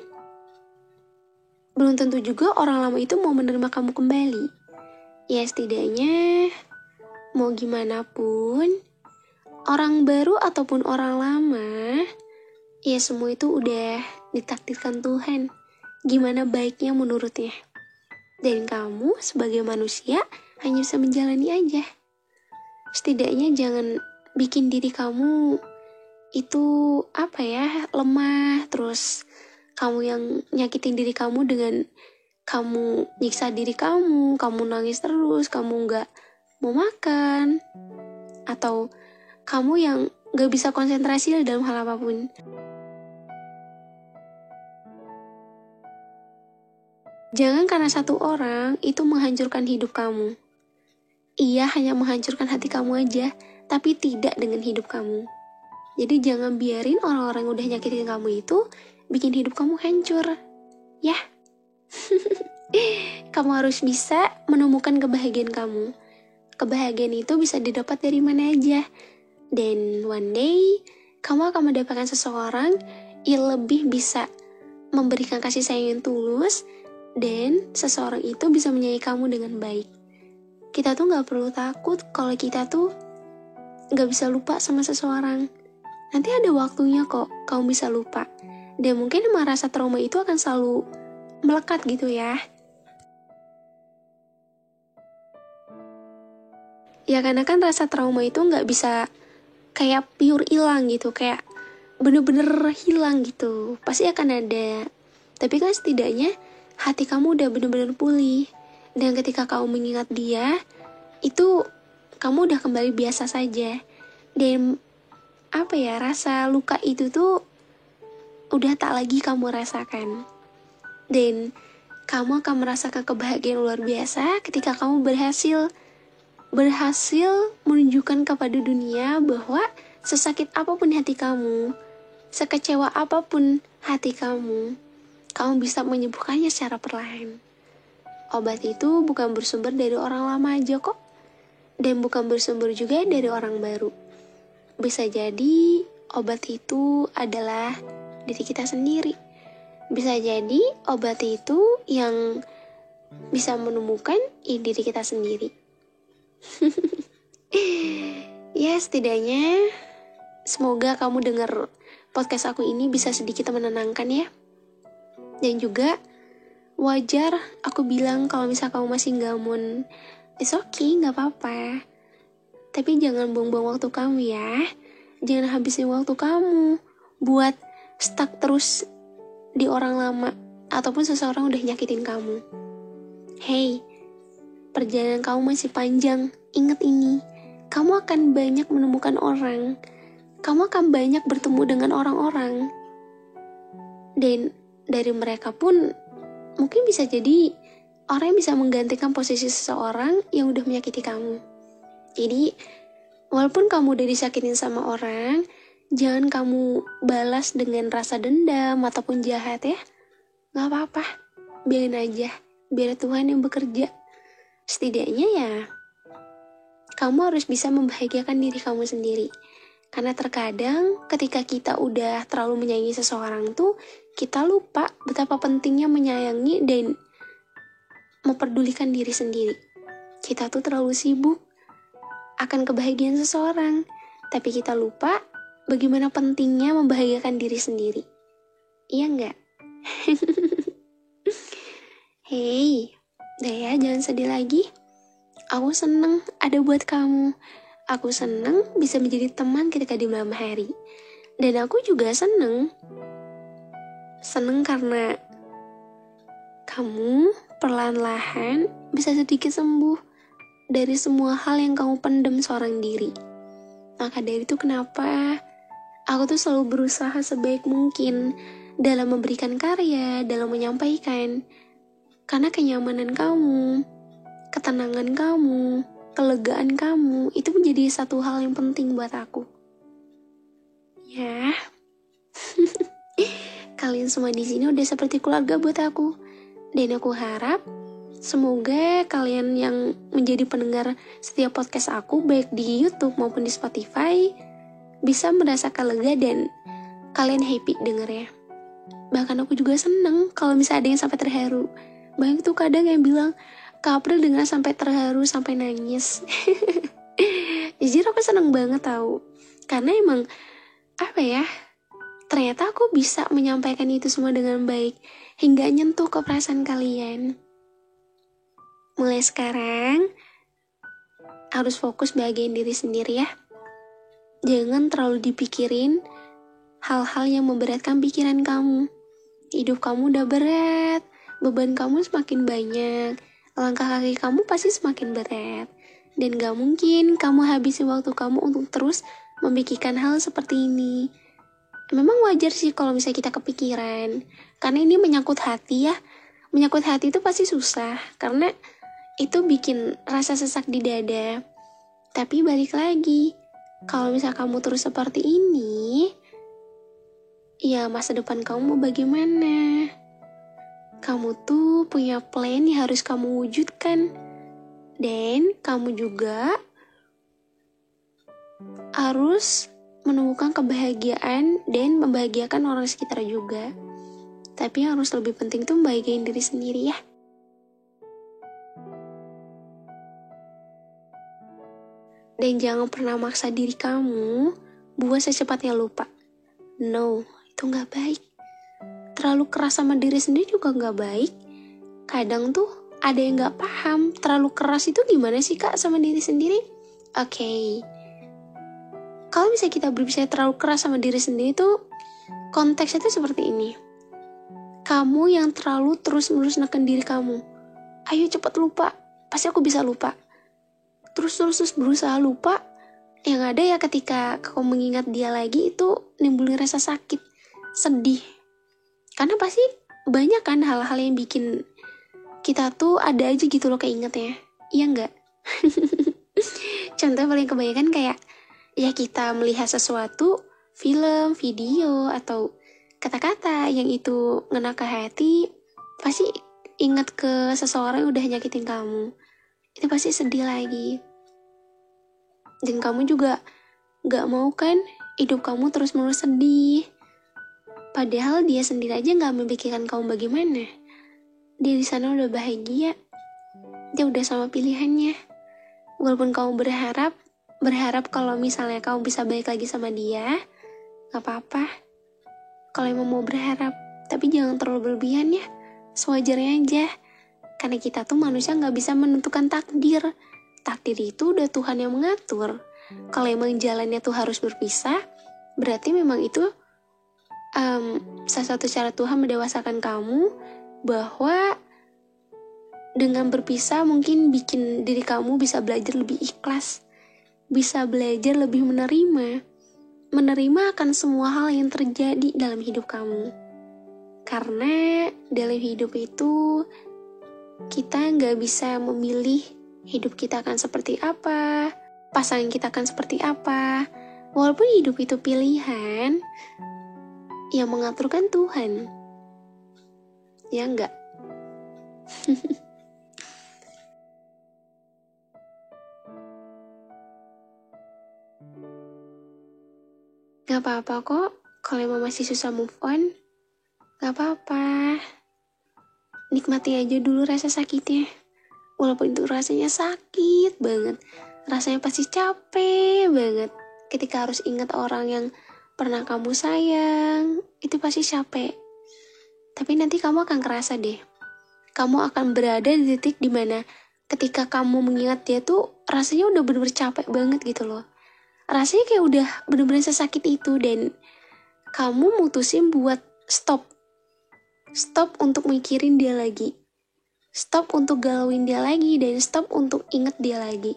belum tentu juga orang lama itu mau menerima kamu kembali. Ya setidaknya mau gimana pun, orang baru ataupun orang lama, ya semua itu udah ditakdirkan Tuhan. Gimana baiknya menurutnya. Dan kamu sebagai manusia hanya bisa menjalani aja. Setidaknya jangan bikin diri kamu itu lemah, terus kamu yang nyakitin diri kamu dengan kamu nyiksa diri kamu nangis terus, kamu gak mau makan, atau kamu yang gak bisa konsentrasi dalam hal apapun. Jangan karena satu orang itu menghancurkan hidup kamu. Ia hanya menghancurkan hati kamu aja, tapi tidak dengan hidup kamu. Jadi jangan biarin orang-orang yang udah nyakitin kamu itu bikin hidup kamu hancur. Ya. Kamu harus bisa menemukan kebahagiaan kamu. Kebahagiaan itu bisa didapat dari mana aja. Dan one day, kamu akan mendapatkan seseorang yang lebih bisa memberikan kasih sayang yang tulus, dan seseorang itu bisa menyayangi kamu dengan baik. Kita tuh gak perlu takut kalau kita tuh gak bisa lupa sama seseorang. Nanti ada waktunya kok kamu bisa lupa. Dan mungkin emang rasa trauma itu akan selalu melekat gitu ya. Ya karena kan rasa trauma itu gak bisa kayak pure hilang gitu, kayak bener-bener hilang gitu. Pasti akan ada. Tapi kan setidaknya hati kamu udah bener-bener pulih. Dan ketika kamu mengingat dia, itu kamu udah kembali biasa saja. Dan rasa luka itu tuh udah tak lagi kamu rasakan. Dan kamu akan merasakan kebahagiaan luar biasa ketika kamu berhasil menunjukkan kepada dunia bahwa sesakit apapun hati kamu, sekecewa apapun hati kamu bisa menyembuhkannya secara perlahan. Obat itu bukan bersumber dari orang lama aja kok, dan bukan bersumber juga dari orang baru. Bisa jadi obat itu adalah diri kita sendiri. Bisa jadi obat itu yang bisa menemukan diri kita sendiri. Ya setidaknya semoga kamu dengar podcast aku ini bisa sedikit menenangkan ya. Dan juga wajar aku bilang kalau misal kamu masih gamon, it's okay, gak apa-apa. Tapi jangan buang-buang waktu kamu ya. Jangan habisin waktu kamu buat stuck terus di orang lama ataupun seseorang udah nyakitin kamu. Hey, perjalanan kamu masih panjang. Ingat ini, kamu akan banyak menemukan orang. Kamu akan banyak bertemu dengan orang-orang. Dan dari mereka pun mungkin bisa jadi orang yang bisa menggantikan posisi seseorang yang udah menyakiti kamu. Jadi, walaupun kamu udah disakitin sama orang, jangan kamu balas dengan rasa dendam ataupun jahat ya. Gak apa-apa, biarin aja. Biar Tuhan yang bekerja. Setidaknya ya, kamu harus bisa membahagiakan diri kamu sendiri. Karena terkadang ketika kita udah terlalu menyayangi seseorang tuh, kita lupa betapa pentingnya menyayangi dan memperdulikan diri sendiri. Kita tuh terlalu sibuk akan kebahagiaan seseorang, tapi kita lupa bagaimana pentingnya membahagiakan diri sendiri. Iya enggak? Hey, udah ya, jangan sedih lagi. Aku seneng ada buat kamu. Aku seneng bisa menjadi teman ketika di malam hari. Dan aku juga seneng karena kamu perlahan-lahan bisa sedikit sembuh dari semua hal yang kamu pendam seorang diri. Maka dari itu kenapa aku tuh selalu berusaha sebaik mungkin dalam memberikan karya, dalam menyampaikan. Karena kenyamanan kamu, ketenangan kamu, kelegaan kamu itu menjadi satu hal yang penting buat aku. Ya. Kalian semua di sini udah seperti keluarga buat aku. Dan aku harap semoga kalian yang menjadi pendengar setiap podcast aku baik di YouTube maupun di Spotify bisa merasakan lega dan kalian happy dengernya. Bahkan aku juga seneng kalau misalnya ada yang sampai terharu. Banyak tuh kadang yang bilang, Kak April dengar sampai terharu, sampai nangis. Jujur aku seneng banget tahu. Karena emang, ternyata aku bisa menyampaikan itu semua dengan baik. Hingga nyentuh ke perasaan kalian. Mulai sekarang, harus fokus bahagiain diri sendiri ya. Jangan terlalu dipikirin hal-hal yang memberatkan pikiran kamu. Hidup kamu udah berat, beban kamu semakin banyak, langkah kaki kamu pasti semakin berat. Dan gak mungkin kamu habisin waktu kamu untuk terus memikirkan hal seperti ini. Memang wajar sih kalau misalnya kita kepikiran, karena ini menyangkut hati ya. Menyangkut hati itu pasti susah, karena itu bikin rasa sesak di dada. Tapi balik lagi, kalau misalnya kamu terus seperti ini, ya masa depan kamu mau bagaimana? Kamu tuh punya plan yang harus kamu wujudkan. Dan kamu juga harus menemukan kebahagiaan dan membahagiakan orang sekitar juga. Tapi yang harus lebih penting tuh membahagiain diri sendiri ya. Dan jangan pernah maksa diri kamu buat secepatnya lupa. No, itu gak baik. Terlalu keras sama diri sendiri juga gak baik. Kadang tuh ada yang gak paham, terlalu keras itu gimana sih kak sama diri sendiri? Oke. Kalau misalnya kita berbicara terlalu keras sama diri sendiri tuh, konteksnya tuh seperti ini. Kamu yang terlalu terus-menerus neken diri kamu. Ayo cepet lupa, pasti aku bisa lupa. Terus berusaha lupa. Yang ada ya ketika kamu mengingat dia lagi itu nimbulin rasa sakit, sedih. Karena pasti banyak kan hal-hal yang bikin kita tuh ada aja gitu loh keingetnya. Iya enggak? Contoh paling kebanyakan kayak ya kita melihat sesuatu, film, video, atau kata-kata yang itu ngena ke hati, pasti ingat ke seseorang yang udah nyakitin kamu. Itu pasti sedih lagi. Dan kamu juga gak mau kan hidup kamu terus-menerus sedih. Padahal dia sendiri aja gak memikirkan kamu bagaimana. Dia di sana udah bahagia. Dia udah sama pilihannya. Walaupun kamu berharap kalau misalnya kamu bisa balik lagi sama dia, gak apa-apa. Kalau emang mau berharap, tapi jangan terlalu berlebihan ya. Sewajarnya aja. Karena kita tuh manusia gak bisa menentukan takdir. Takdir itu udah Tuhan yang mengatur. Kalau emang jalannya tuh harus berpisah, berarti memang itu salah satu cara Tuhan mendewasakan kamu, bahwa dengan berpisah mungkin bikin diri kamu bisa belajar lebih ikhlas, bisa belajar lebih menerima akan semua hal yang terjadi dalam hidup kamu. Karena dalam hidup itu kita nggak bisa memilih hidup kita akan seperti apa, pasangan kita akan seperti apa. Walaupun hidup itu pilihan, yang mengaturkan Tuhan. Ya enggak? Gak apa-apa kok, kalau emang masih susah move on, gak apa-apa. Nikmati aja dulu rasa sakitnya. Walaupun itu rasanya sakit banget, rasanya pasti capek banget. Ketika harus ingat orang yang pernah kamu sayang, itu pasti capek. Tapi nanti kamu akan kerasa deh. Kamu akan berada di titik dimana ketika kamu mengingat dia tuh rasanya udah bener-bener capek banget gitu loh. Rasanya kayak udah bener-bener sesakit itu, dan kamu mutusin buat stop. Stop untuk mikirin dia lagi. Stop untuk galauin dia lagi, dan stop untuk inget dia lagi.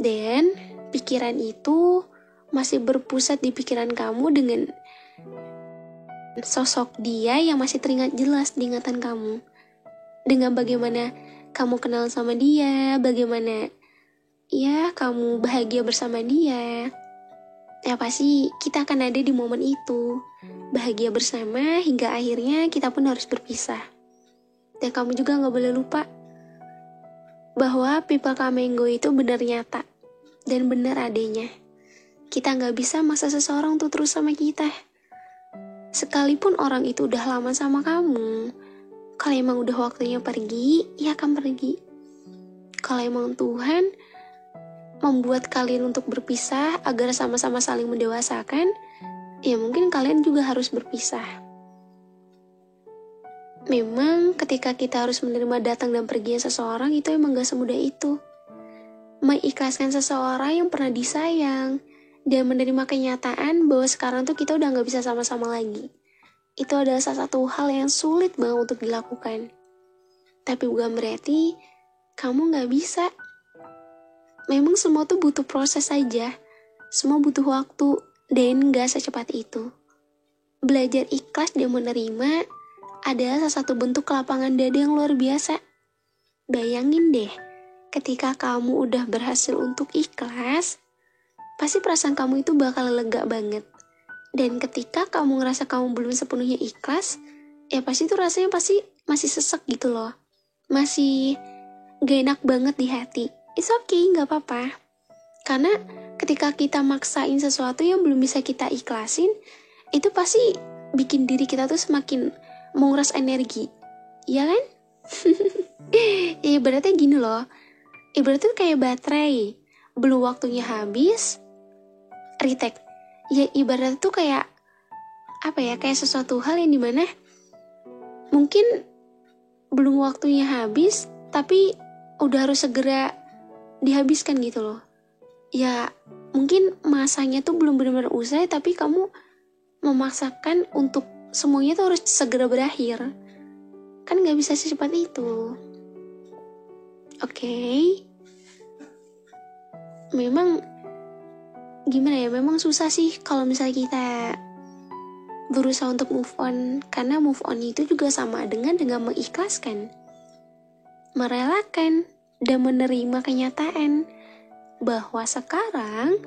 Dan pikiran itu masih berpusat di pikiran kamu dengan sosok dia yang masih teringat jelas di ingatan kamu. Dengan bagaimana kamu kenal sama dia, bagaimana ya kamu bahagia bersama dia. Ya pasti kita akan ada di momen itu, bahagia bersama hingga akhirnya kita pun harus berpisah. Dan kamu juga gak boleh lupa bahwa people come and go itu benar nyata dan benar adanya. Kita gak bisa maksa seseorang untuk terus sama kita. Sekalipun orang itu udah lama sama kamu, kalau emang udah waktunya pergi, ya akan pergi. Kalau emang Tuhan membuat kalian untuk berpisah agar sama-sama saling mendewasakan, ya mungkin kalian juga harus berpisah. Memang ketika kita harus menerima datang dan perginya seseorang, itu emang gak semudah itu. Mengikhlaskan seseorang yang pernah disayang, dan menerima kenyataan bahwa sekarang tuh kita udah gak bisa sama-sama lagi. Itu adalah salah satu hal yang sulit banget untuk dilakukan. Tapi bukan berarti kamu gak bisa. Memang semua tuh butuh proses saja. Semua butuh waktu dan gak secepat itu. Belajar ikhlas dan menerima adalah salah satu bentuk kelapangan dada yang luar biasa. Bayangin deh, ketika kamu udah berhasil untuk ikhlas, pasti perasaan kamu itu bakal lega banget. Dan ketika kamu ngerasa kamu belum sepenuhnya ikhlas, ya pasti itu rasanya pasti masih sesek gitu loh. Masih gak enak banget di hati. It's okay, gak apa-apa. Karena ketika kita maksain sesuatu yang belum bisa kita ikhlasin, itu pasti bikin diri kita tuh semakin menguras energi. Iya kan? Ya ibaratnya gini loh. Ibaratnya kayak baterai. Belum waktunya habis, retake. Ya ibaratnya tuh kayak kayak sesuatu hal yang dimana mungkin belum waktunya habis, tapi udah harus segera dihabiskan gitu loh. Ya mungkin masanya tuh belum benar-benar usai, tapi kamu memaksakan untuk semuanya tuh harus segera berakhir. Kan gak bisa secepat itu. Oke. Memang gimana ya, memang susah sih kalau misalnya kita berusaha untuk move on. Karena move on itu juga sama dengan mengikhlaskan, merelakan, dan menerima kenyataan bahwa sekarang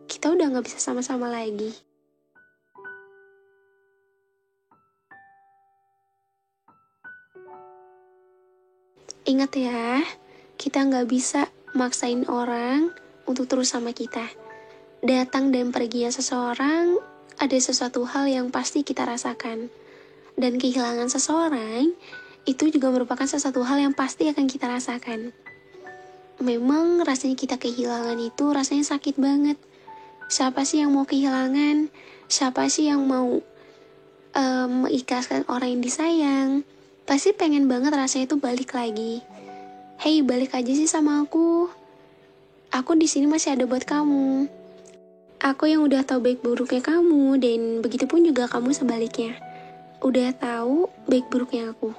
kita udah gak bisa sama-sama lagi. Ingat ya, kita gak bisa maksain orang untuk terus sama kita. Datang dan perginya seseorang ada sesuatu hal yang pasti kita rasakan. Dan kehilangan seseorang itu juga merupakan sesuatu hal yang pasti akan kita rasakan. Memang rasanya kita kehilangan itu rasanya sakit banget. Siapa sih yang mau kehilangan? Siapa sih yang mau mengikhlaskan orang yang disayang? Pasti pengen banget rasanya itu balik lagi. Hey, balik aja sih sama aku. Aku di sini masih ada buat kamu. Aku yang udah tahu baik buruknya kamu, dan begitu pun juga kamu sebaliknya. Udah tahu baik buruknya aku.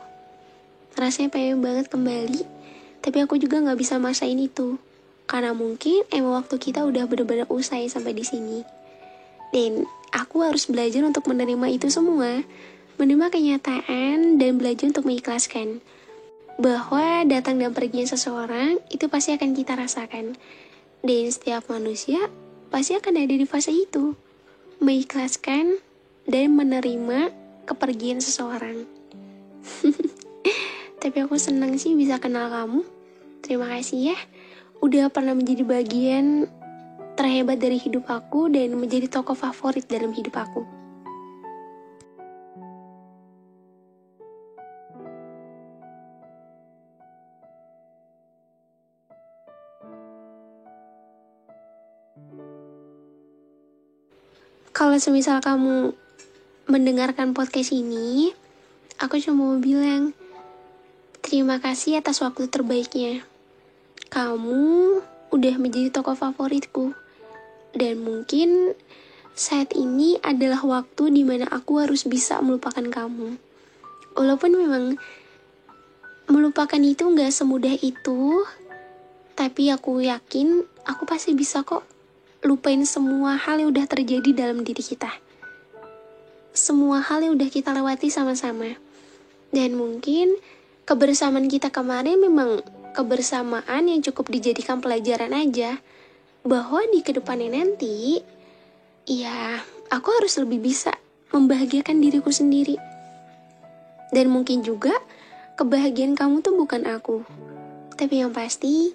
Rasanya pengen banget kembali, tapi aku juga nggak bisa maksain itu. Karena mungkin emang waktu kita udah benar-benar usai sampai di sini. Dan aku harus belajar untuk menerima itu semua. Menerima kenyataan dan belajar untuk mengikhlaskan bahwa datang dan perginya seseorang itu pasti akan kita rasakan. Dan setiap manusia pasti akan ada di fase itu, mengikhlaskan dan menerima kepergian seseorang. Tapi aku senang sih bisa kenal kamu. Terima kasih ya, udah pernah menjadi bagian terhebat dari hidup aku dan menjadi tokoh favorit dalam hidup aku. Kalau semisal kamu mendengarkan podcast ini, aku cuma mau bilang terima kasih atas waktu terbaiknya. Kamu udah menjadi tokoh favoritku. Dan mungkin saat ini adalah waktu dimana aku harus bisa melupakan kamu. Walaupun memang melupakan itu gak semudah itu, tapi aku yakin aku pasti bisa kok lupain semua hal yang udah terjadi dalam diri kita. Semua hal yang udah kita lewati sama-sama. Dan mungkin kebersamaan kita kemarin memang kebersamaan yang cukup dijadikan pelajaran aja. Bahwa di kedepannya nanti, ya aku harus lebih bisa membahagiakan diriku sendiri. Dan mungkin juga kebahagiaan kamu tuh bukan aku. Tapi yang pasti,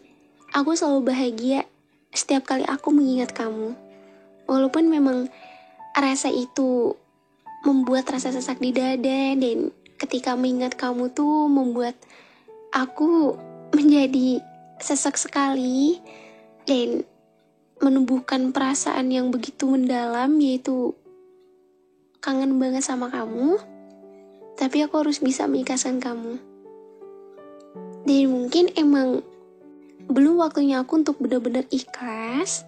aku selalu bahagia setiap kali aku mengingat kamu. Walaupun memang rasa itu membuat rasa sesak di dada, dan ketika mengingat kamu tuh membuat aku menjadi sesak sekali dan menumbuhkan perasaan yang begitu mendalam, yaitu kangen banget sama kamu. Tapi aku harus bisa mengikhlaskan kamu. Dan mungkin emang belum waktunya aku untuk benar-benar ikhlas.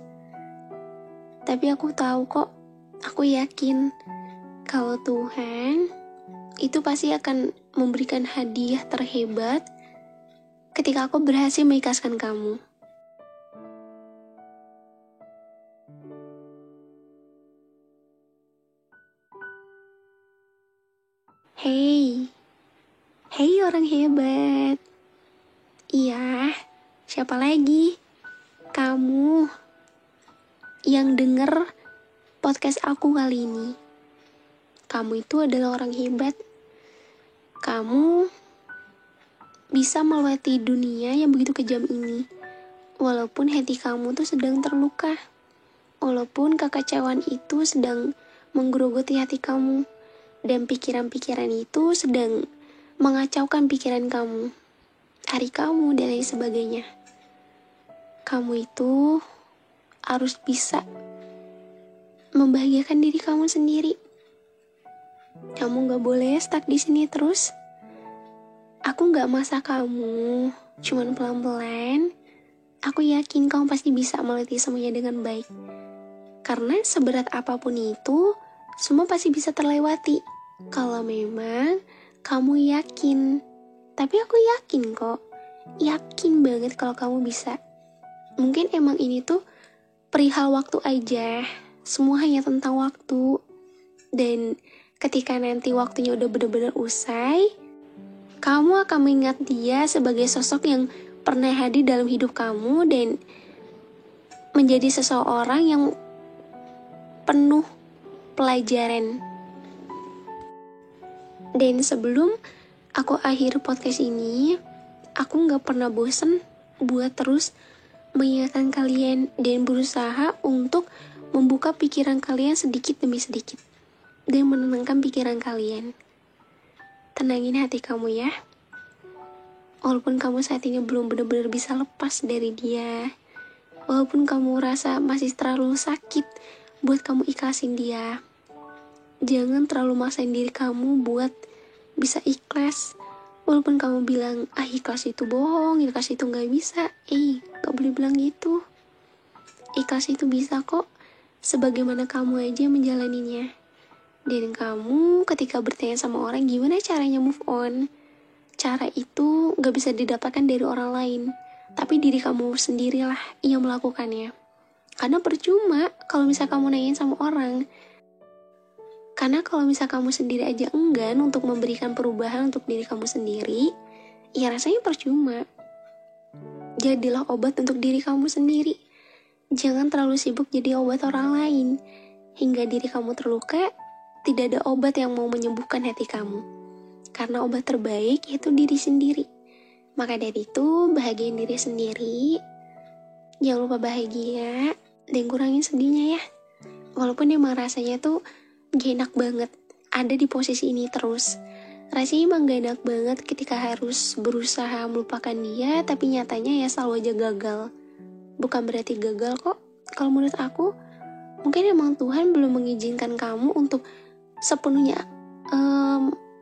Tapi aku tahu kok, aku yakin kalau Tuhan itu pasti akan memberikan hadiah terhebat ketika aku berhasil mengikhlaskan kamu. Hei orang hebat. Iya, siapa lagi? Kamu yang denger podcast aku kali ini. Kamu itu adalah orang hebat. Kamu bisa melewati dunia yang begitu kejam ini. Walaupun hati kamu tuh sedang terluka. Walaupun kekecewaan itu sedang menggerogoti hati kamu. Dan pikiran-pikiran itu sedang mengacaukan pikiran kamu, hari kamu, dan lain sebagainya. Kamu itu harus bisa membahagiakan diri kamu sendiri. Kamu gak boleh stuck di sini terus. Aku gak masak kamu, cuman pelan-pelan. Aku yakin kamu pasti bisa melewati semuanya dengan baik. Karena seberat apapun itu, semua pasti bisa terlewati kalau memang kamu yakin. Tapi aku yakin kok, yakin banget kalau kamu bisa. Mungkin emang ini tuh perihal waktu aja, semua hanya tentang waktu. Dan ketika nanti waktunya udah benar-benar usai, kamu akan mengingat dia sebagai sosok yang pernah hadir dalam hidup kamu dan menjadi seseorang yang penuh pelajaran. Dan sebelum aku akhir podcast ini, aku gak pernah bosen buat terus mengingatkan kalian dan berusaha untuk membuka pikiran kalian sedikit demi sedikit dan menenangkan pikiran kalian. Tenangin hati kamu ya. Walaupun kamu saat ini belum benar-benar bisa lepas dari dia, walaupun kamu rasa masih terlalu sakit buat kamu ikhlasin dia, jangan terlalu maksain diri kamu buat bisa ikhlas. Walaupun kamu bilang, ikhlas itu bohong, ikhlas itu gak bisa. Gak boleh bilang gitu. Ikhlas itu bisa kok, sebagaimana kamu aja menjalaninya. Dan kamu ketika bertanya sama orang gimana caranya move on, cara itu gak bisa didapatkan dari orang lain, tapi diri kamu sendirilah yang melakukannya. Karena percuma kalau misal kamu nanyain sama orang. Karena kalau misal kamu sendiri aja enggan untuk memberikan perubahan untuk diri kamu sendiri, ya rasanya percuma. Jadilah obat untuk diri kamu sendiri. Jangan terlalu sibuk jadi obat orang lain. Hingga diri kamu terluka, tidak ada obat yang mau menyembuhkan hati kamu. Karena obat terbaik itu diri sendiri. Maka dari itu, bahagiain diri sendiri. Jangan lupa bahagia dan kurangin sedihnya ya. Walaupun emang rasanya tuh gak enak banget ada di posisi ini terus. Rasanya emang gak enak banget ketika harus berusaha melupakan dia, tapi nyatanya ya selalu aja gagal. Bukan berarti gagal kok. Kalau menurut aku, mungkin emang Tuhan belum mengizinkan kamu untuk sepenuhnya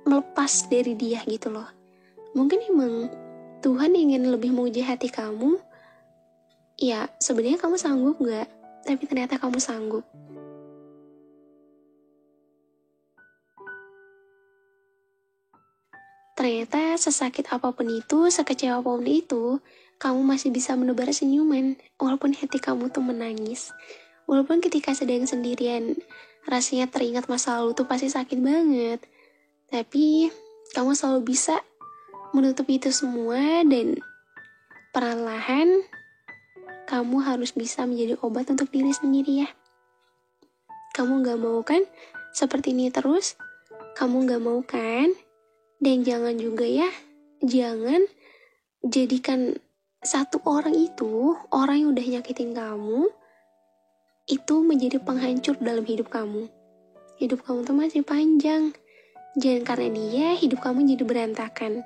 melepas dari dia gitu loh. Mungkin emang Tuhan ingin lebih menguji hati kamu. Ya sebenarnya kamu sanggup gak? Tapi ternyata kamu sanggup. Ternyata sesakit apapun itu, sekecewa apapun itu, kamu masih bisa menebar senyuman, walaupun hati kamu tuh menangis. Walaupun ketika sedang sendirian, rasanya teringat masa lalu tuh pasti sakit banget. Tapi, kamu selalu bisa menutup itu semua dan perlahan, kamu harus bisa menjadi obat untuk diri sendiri ya. Kamu gak mau kan seperti ini terus? Kamu gak mau kan? Dan jangan juga ya, jangan jadikan satu orang itu, orang yang udah nyakitin kamu, itu menjadi penghancur dalam hidup kamu. Hidup kamu tuh masih panjang. Jangan karena dia, hidup kamu jadi berantakan.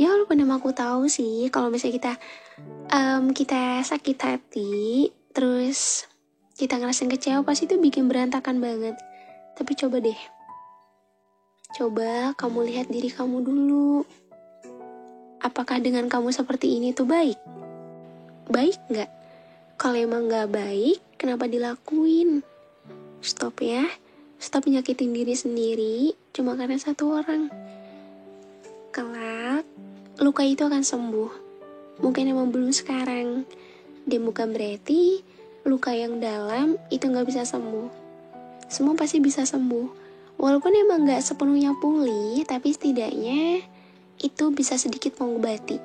Ya walaupun emang aku tahu sih, kalau misalnya kita sakit hati, terus kita ngerasain kecewa, pasti itu bikin berantakan banget. Tapi coba deh. Coba kamu lihat diri kamu dulu. Apakah dengan kamu seperti ini tuh baik? Baik nggak? Kalau emang nggak baik, kenapa dilakuin? Stop ya. Stop nyakitin diri sendiri cuma karena satu orang. Kelak, luka itu akan sembuh. Mungkin emang belum sekarang. Dan bukan berarti luka yang dalam itu gak bisa sembuh. Semua pasti bisa sembuh. Walaupun emang gak sepenuhnya pulih, tapi setidaknya itu bisa sedikit mengobati,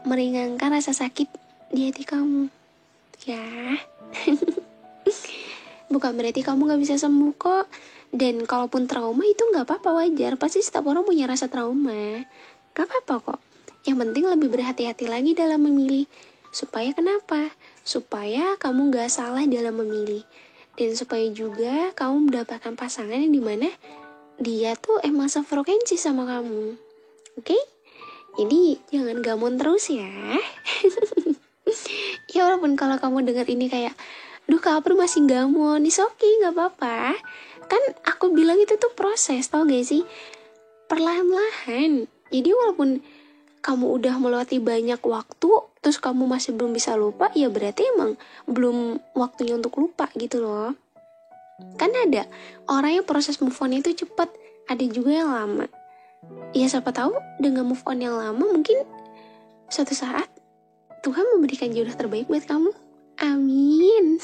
meringankan rasa sakit di hati kamu. Ya. Bukan berarti kamu gak bisa sembuh kok. Dan kalaupun trauma itu gak apa-apa, wajar. Pasti setiap orang punya rasa trauma. Gak apa-apa kok. Yang penting lebih berhati-hati lagi dalam memilih. Supaya kenapa? Supaya kamu gak salah dalam memilih. Dan supaya juga kamu mendapatkan pasangan yang dimana dia tuh emang sefrekuensi sama kamu. Oke? Jadi jangan gamon terus ya. Ya walaupun kalau kamu dengar ini kayak, duh Kak April masih gamon, it's okay, gak apa-apa. Kan aku bilang itu tuh proses, tau gak sih? Perlahan-lahan. Jadi walaupun kamu udah melewati banyak waktu, terus kamu masih belum bisa lupa, ya berarti emang belum waktunya untuk lupa gitu loh. Kan ada orang yang proses move on itu cepat, ada juga yang lama. Ya siapa tahu dengan move on yang lama mungkin suatu saat Tuhan memberikan jodoh terbaik buat kamu. Amin.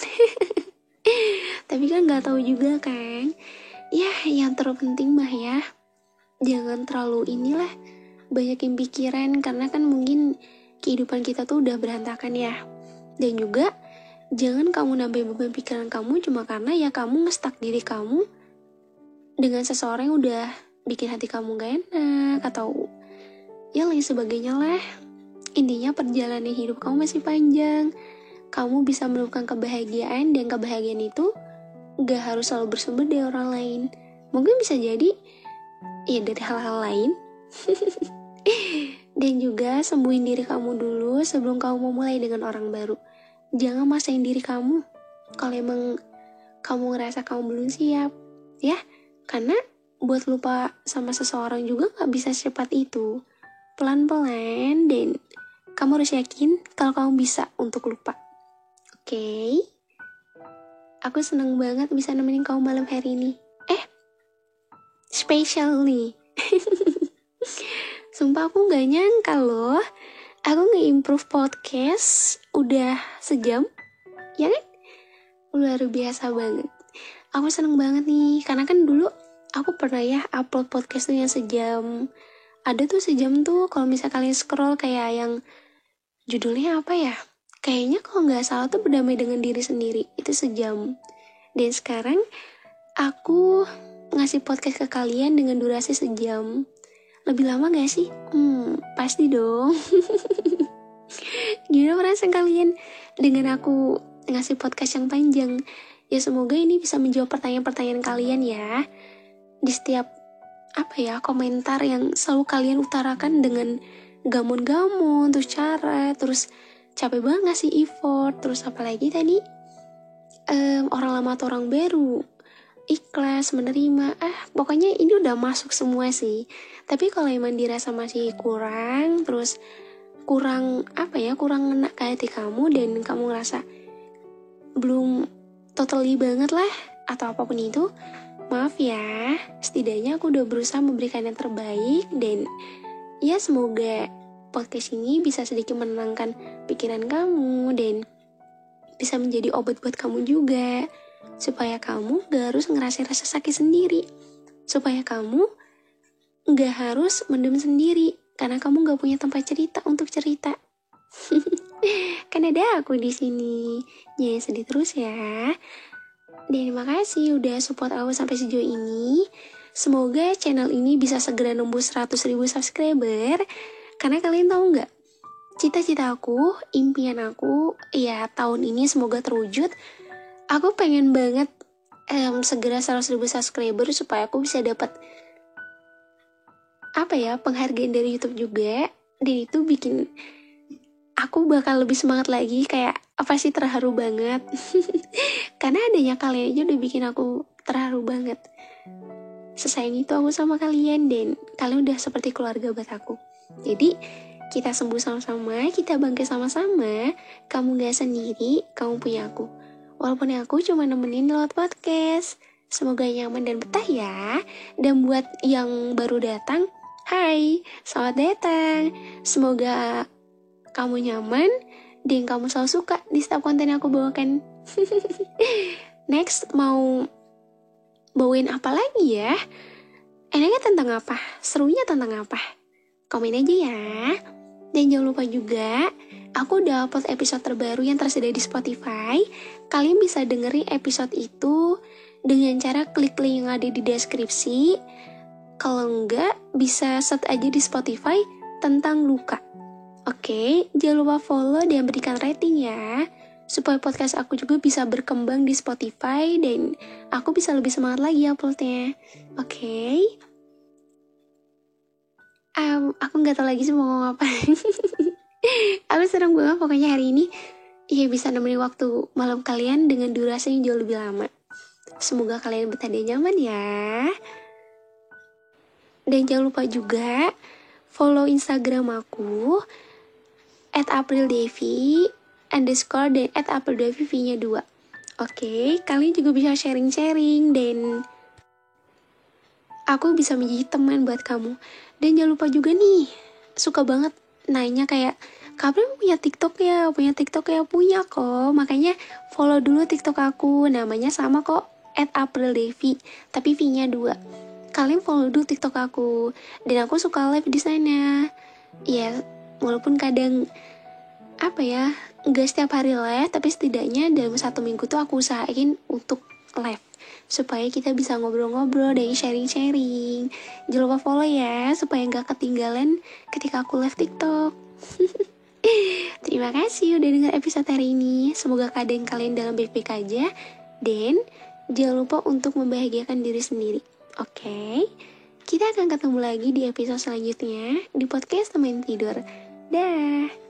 Tapi kan gak tahu juga kan. Ya yang terpenting mah ya, jangan terlalu banyakin pikiran, karena kan mungkin kehidupan kita tuh udah berantakan ya. Dan juga jangan kamu nambah beban pikiran kamu cuma karena ya kamu ngestak diri kamu dengan seseorang yang udah bikin hati kamu gak enak atau ya lain sebagainya lah. Intinya perjalanan hidup kamu masih panjang. Kamu bisa menemukan kebahagiaan, dan kebahagiaan itu gak harus selalu bersumber dari orang lain. Mungkin bisa jadi ya dari hal-hal lain. Dan juga sembuhin diri kamu dulu sebelum kamu mau mulai dengan orang baru. Jangan maksain diri kamu kalau emang kamu ngerasa kamu belum siap, ya. Karena buat lupa sama seseorang juga gak bisa secepat itu. Pelan-pelan, dan kamu harus yakin kalau kamu bisa untuk lupa. Oke? Aku seneng banget bisa nemenin kamu malam hari ini. Spesial nih. Sumpah aku gak nyangka loh, aku nge-improve podcast udah sejam, ya kan? Luar biasa banget. Aku seneng banget nih, karena kan dulu aku pernah ya upload podcast tuh yang sejam. Ada tuh sejam tuh, kalau misalnya kalian scroll kayak yang judulnya apa ya? Kayaknya kalau gak salah tuh berdamai dengan diri sendiri, itu sejam. Dan sekarang aku ngasih podcast ke kalian dengan durasi sejam. Lebih lama gak sih? Pasti dong. Gimana perasaan kalian dengan aku ngasih podcast yang panjang? Ya semoga ini bisa menjawab pertanyaan-pertanyaan kalian ya. Di setiap komentar yang selalu kalian utarakan dengan gamon-gamon, terus cara, terus capek banget ngasih effort, terus apalagi tadi orang lama atau orang baru, ikhlas, menerima, pokoknya ini udah masuk semua sih. Tapi kalau emang dirasa masih kurang, terus kurang ngena ke hati kamu, dan kamu ngerasa belum totally banget lah, atau apapun itu, maaf ya, setidaknya aku udah berusaha memberikan yang terbaik, dan ya semoga podcast ini bisa sedikit menenangkan pikiran kamu, dan bisa menjadi obat buat kamu juga. Supaya kamu gak harus ngerasain rasa sakit sendiri. Supaya kamu gak harus mendem sendiri, karena kamu gak punya tempat cerita untuk cerita. Kan ada aku di sini. Jangan sedih terus ya. Dan terima kasih udah support aku sampai sejauh ini. Semoga channel ini bisa segera nembus 100.000 subscriber. Karena kalian tahu gak, cita-cita aku, impian aku, ya tahun ini semoga terwujud. Aku pengen banget segera 100.000 subscriber supaya aku bisa dapat penghargaan dari YouTube juga. Dan itu bikin aku bakal lebih semangat lagi, kayak terharu banget. Karena adanya kalian aja udah bikin aku terharu banget. Sesayang itu aku sama kalian, dan kalian udah seperti keluarga buat aku. Jadi kita sembuh sama-sama, kita bangkit sama-sama. Kamu gak sendiri, kamu punya aku. walaupun aku cuma nemenin lewat podcast. Semoga nyaman dan betah ya. Dan buat yang baru datang, hai, selamat datang. Semoga kamu nyaman dan kamu selalu suka di setiap konten yang aku bawakan. Next, mau bawain apa lagi ya? Enaknya tentang apa? Serunya tentang apa? Komen aja ya. Dan jangan lupa juga, aku udah upload episode terbaru yang tersedia di Spotify. Kalian bisa dengerin episode itu dengan cara klik link yang ada di deskripsi. Kalau enggak, bisa search aja di Spotify tentang luka. Oke, jangan lupa follow dan berikan rating ya, supaya podcast aku juga bisa berkembang di Spotify dan aku bisa lebih semangat lagi uploadnya. Oke. Aku nggak tahu lagi sih mau ngomong apa. Aku senang banget pokoknya hari ini ya bisa nemenin waktu malam kalian dengan durasi yang jauh lebih lama. Semoga kalian betah dan nyaman ya. Dan jangan lupa juga follow Instagram aku @aprildevi_ dan @aprildevi nya 2. Oke, kalian juga bisa sharing-sharing dan aku bisa menjadi teman buat kamu. Dan jangan lupa juga nih, suka banget nanya kayak, April punya TikTok ya? Punya TikTok ya? Punya kok. Makanya follow dulu TikTok aku. Namanya sama kok, @aprildevi, tapi V-nya 2. Kalian follow dulu TikTok aku. Dan aku suka live di sana. Ya, walaupun kadang apa ya, nggak setiap hari live, tapi setidaknya dalam 1 minggu tuh aku usahain untuk live supaya kita bisa ngobrol-ngobrol dan sharing-sharing. Jangan lupa follow ya supaya nggak ketinggalan ketika aku live TikTok. Terima kasih udah dengar episode hari ini. Semoga keadaan kalian dalam baik-baik aja dan jangan lupa untuk membahagiakan diri sendiri. Oke? Kita akan ketemu lagi di episode selanjutnya di podcast teman tidur. Dah.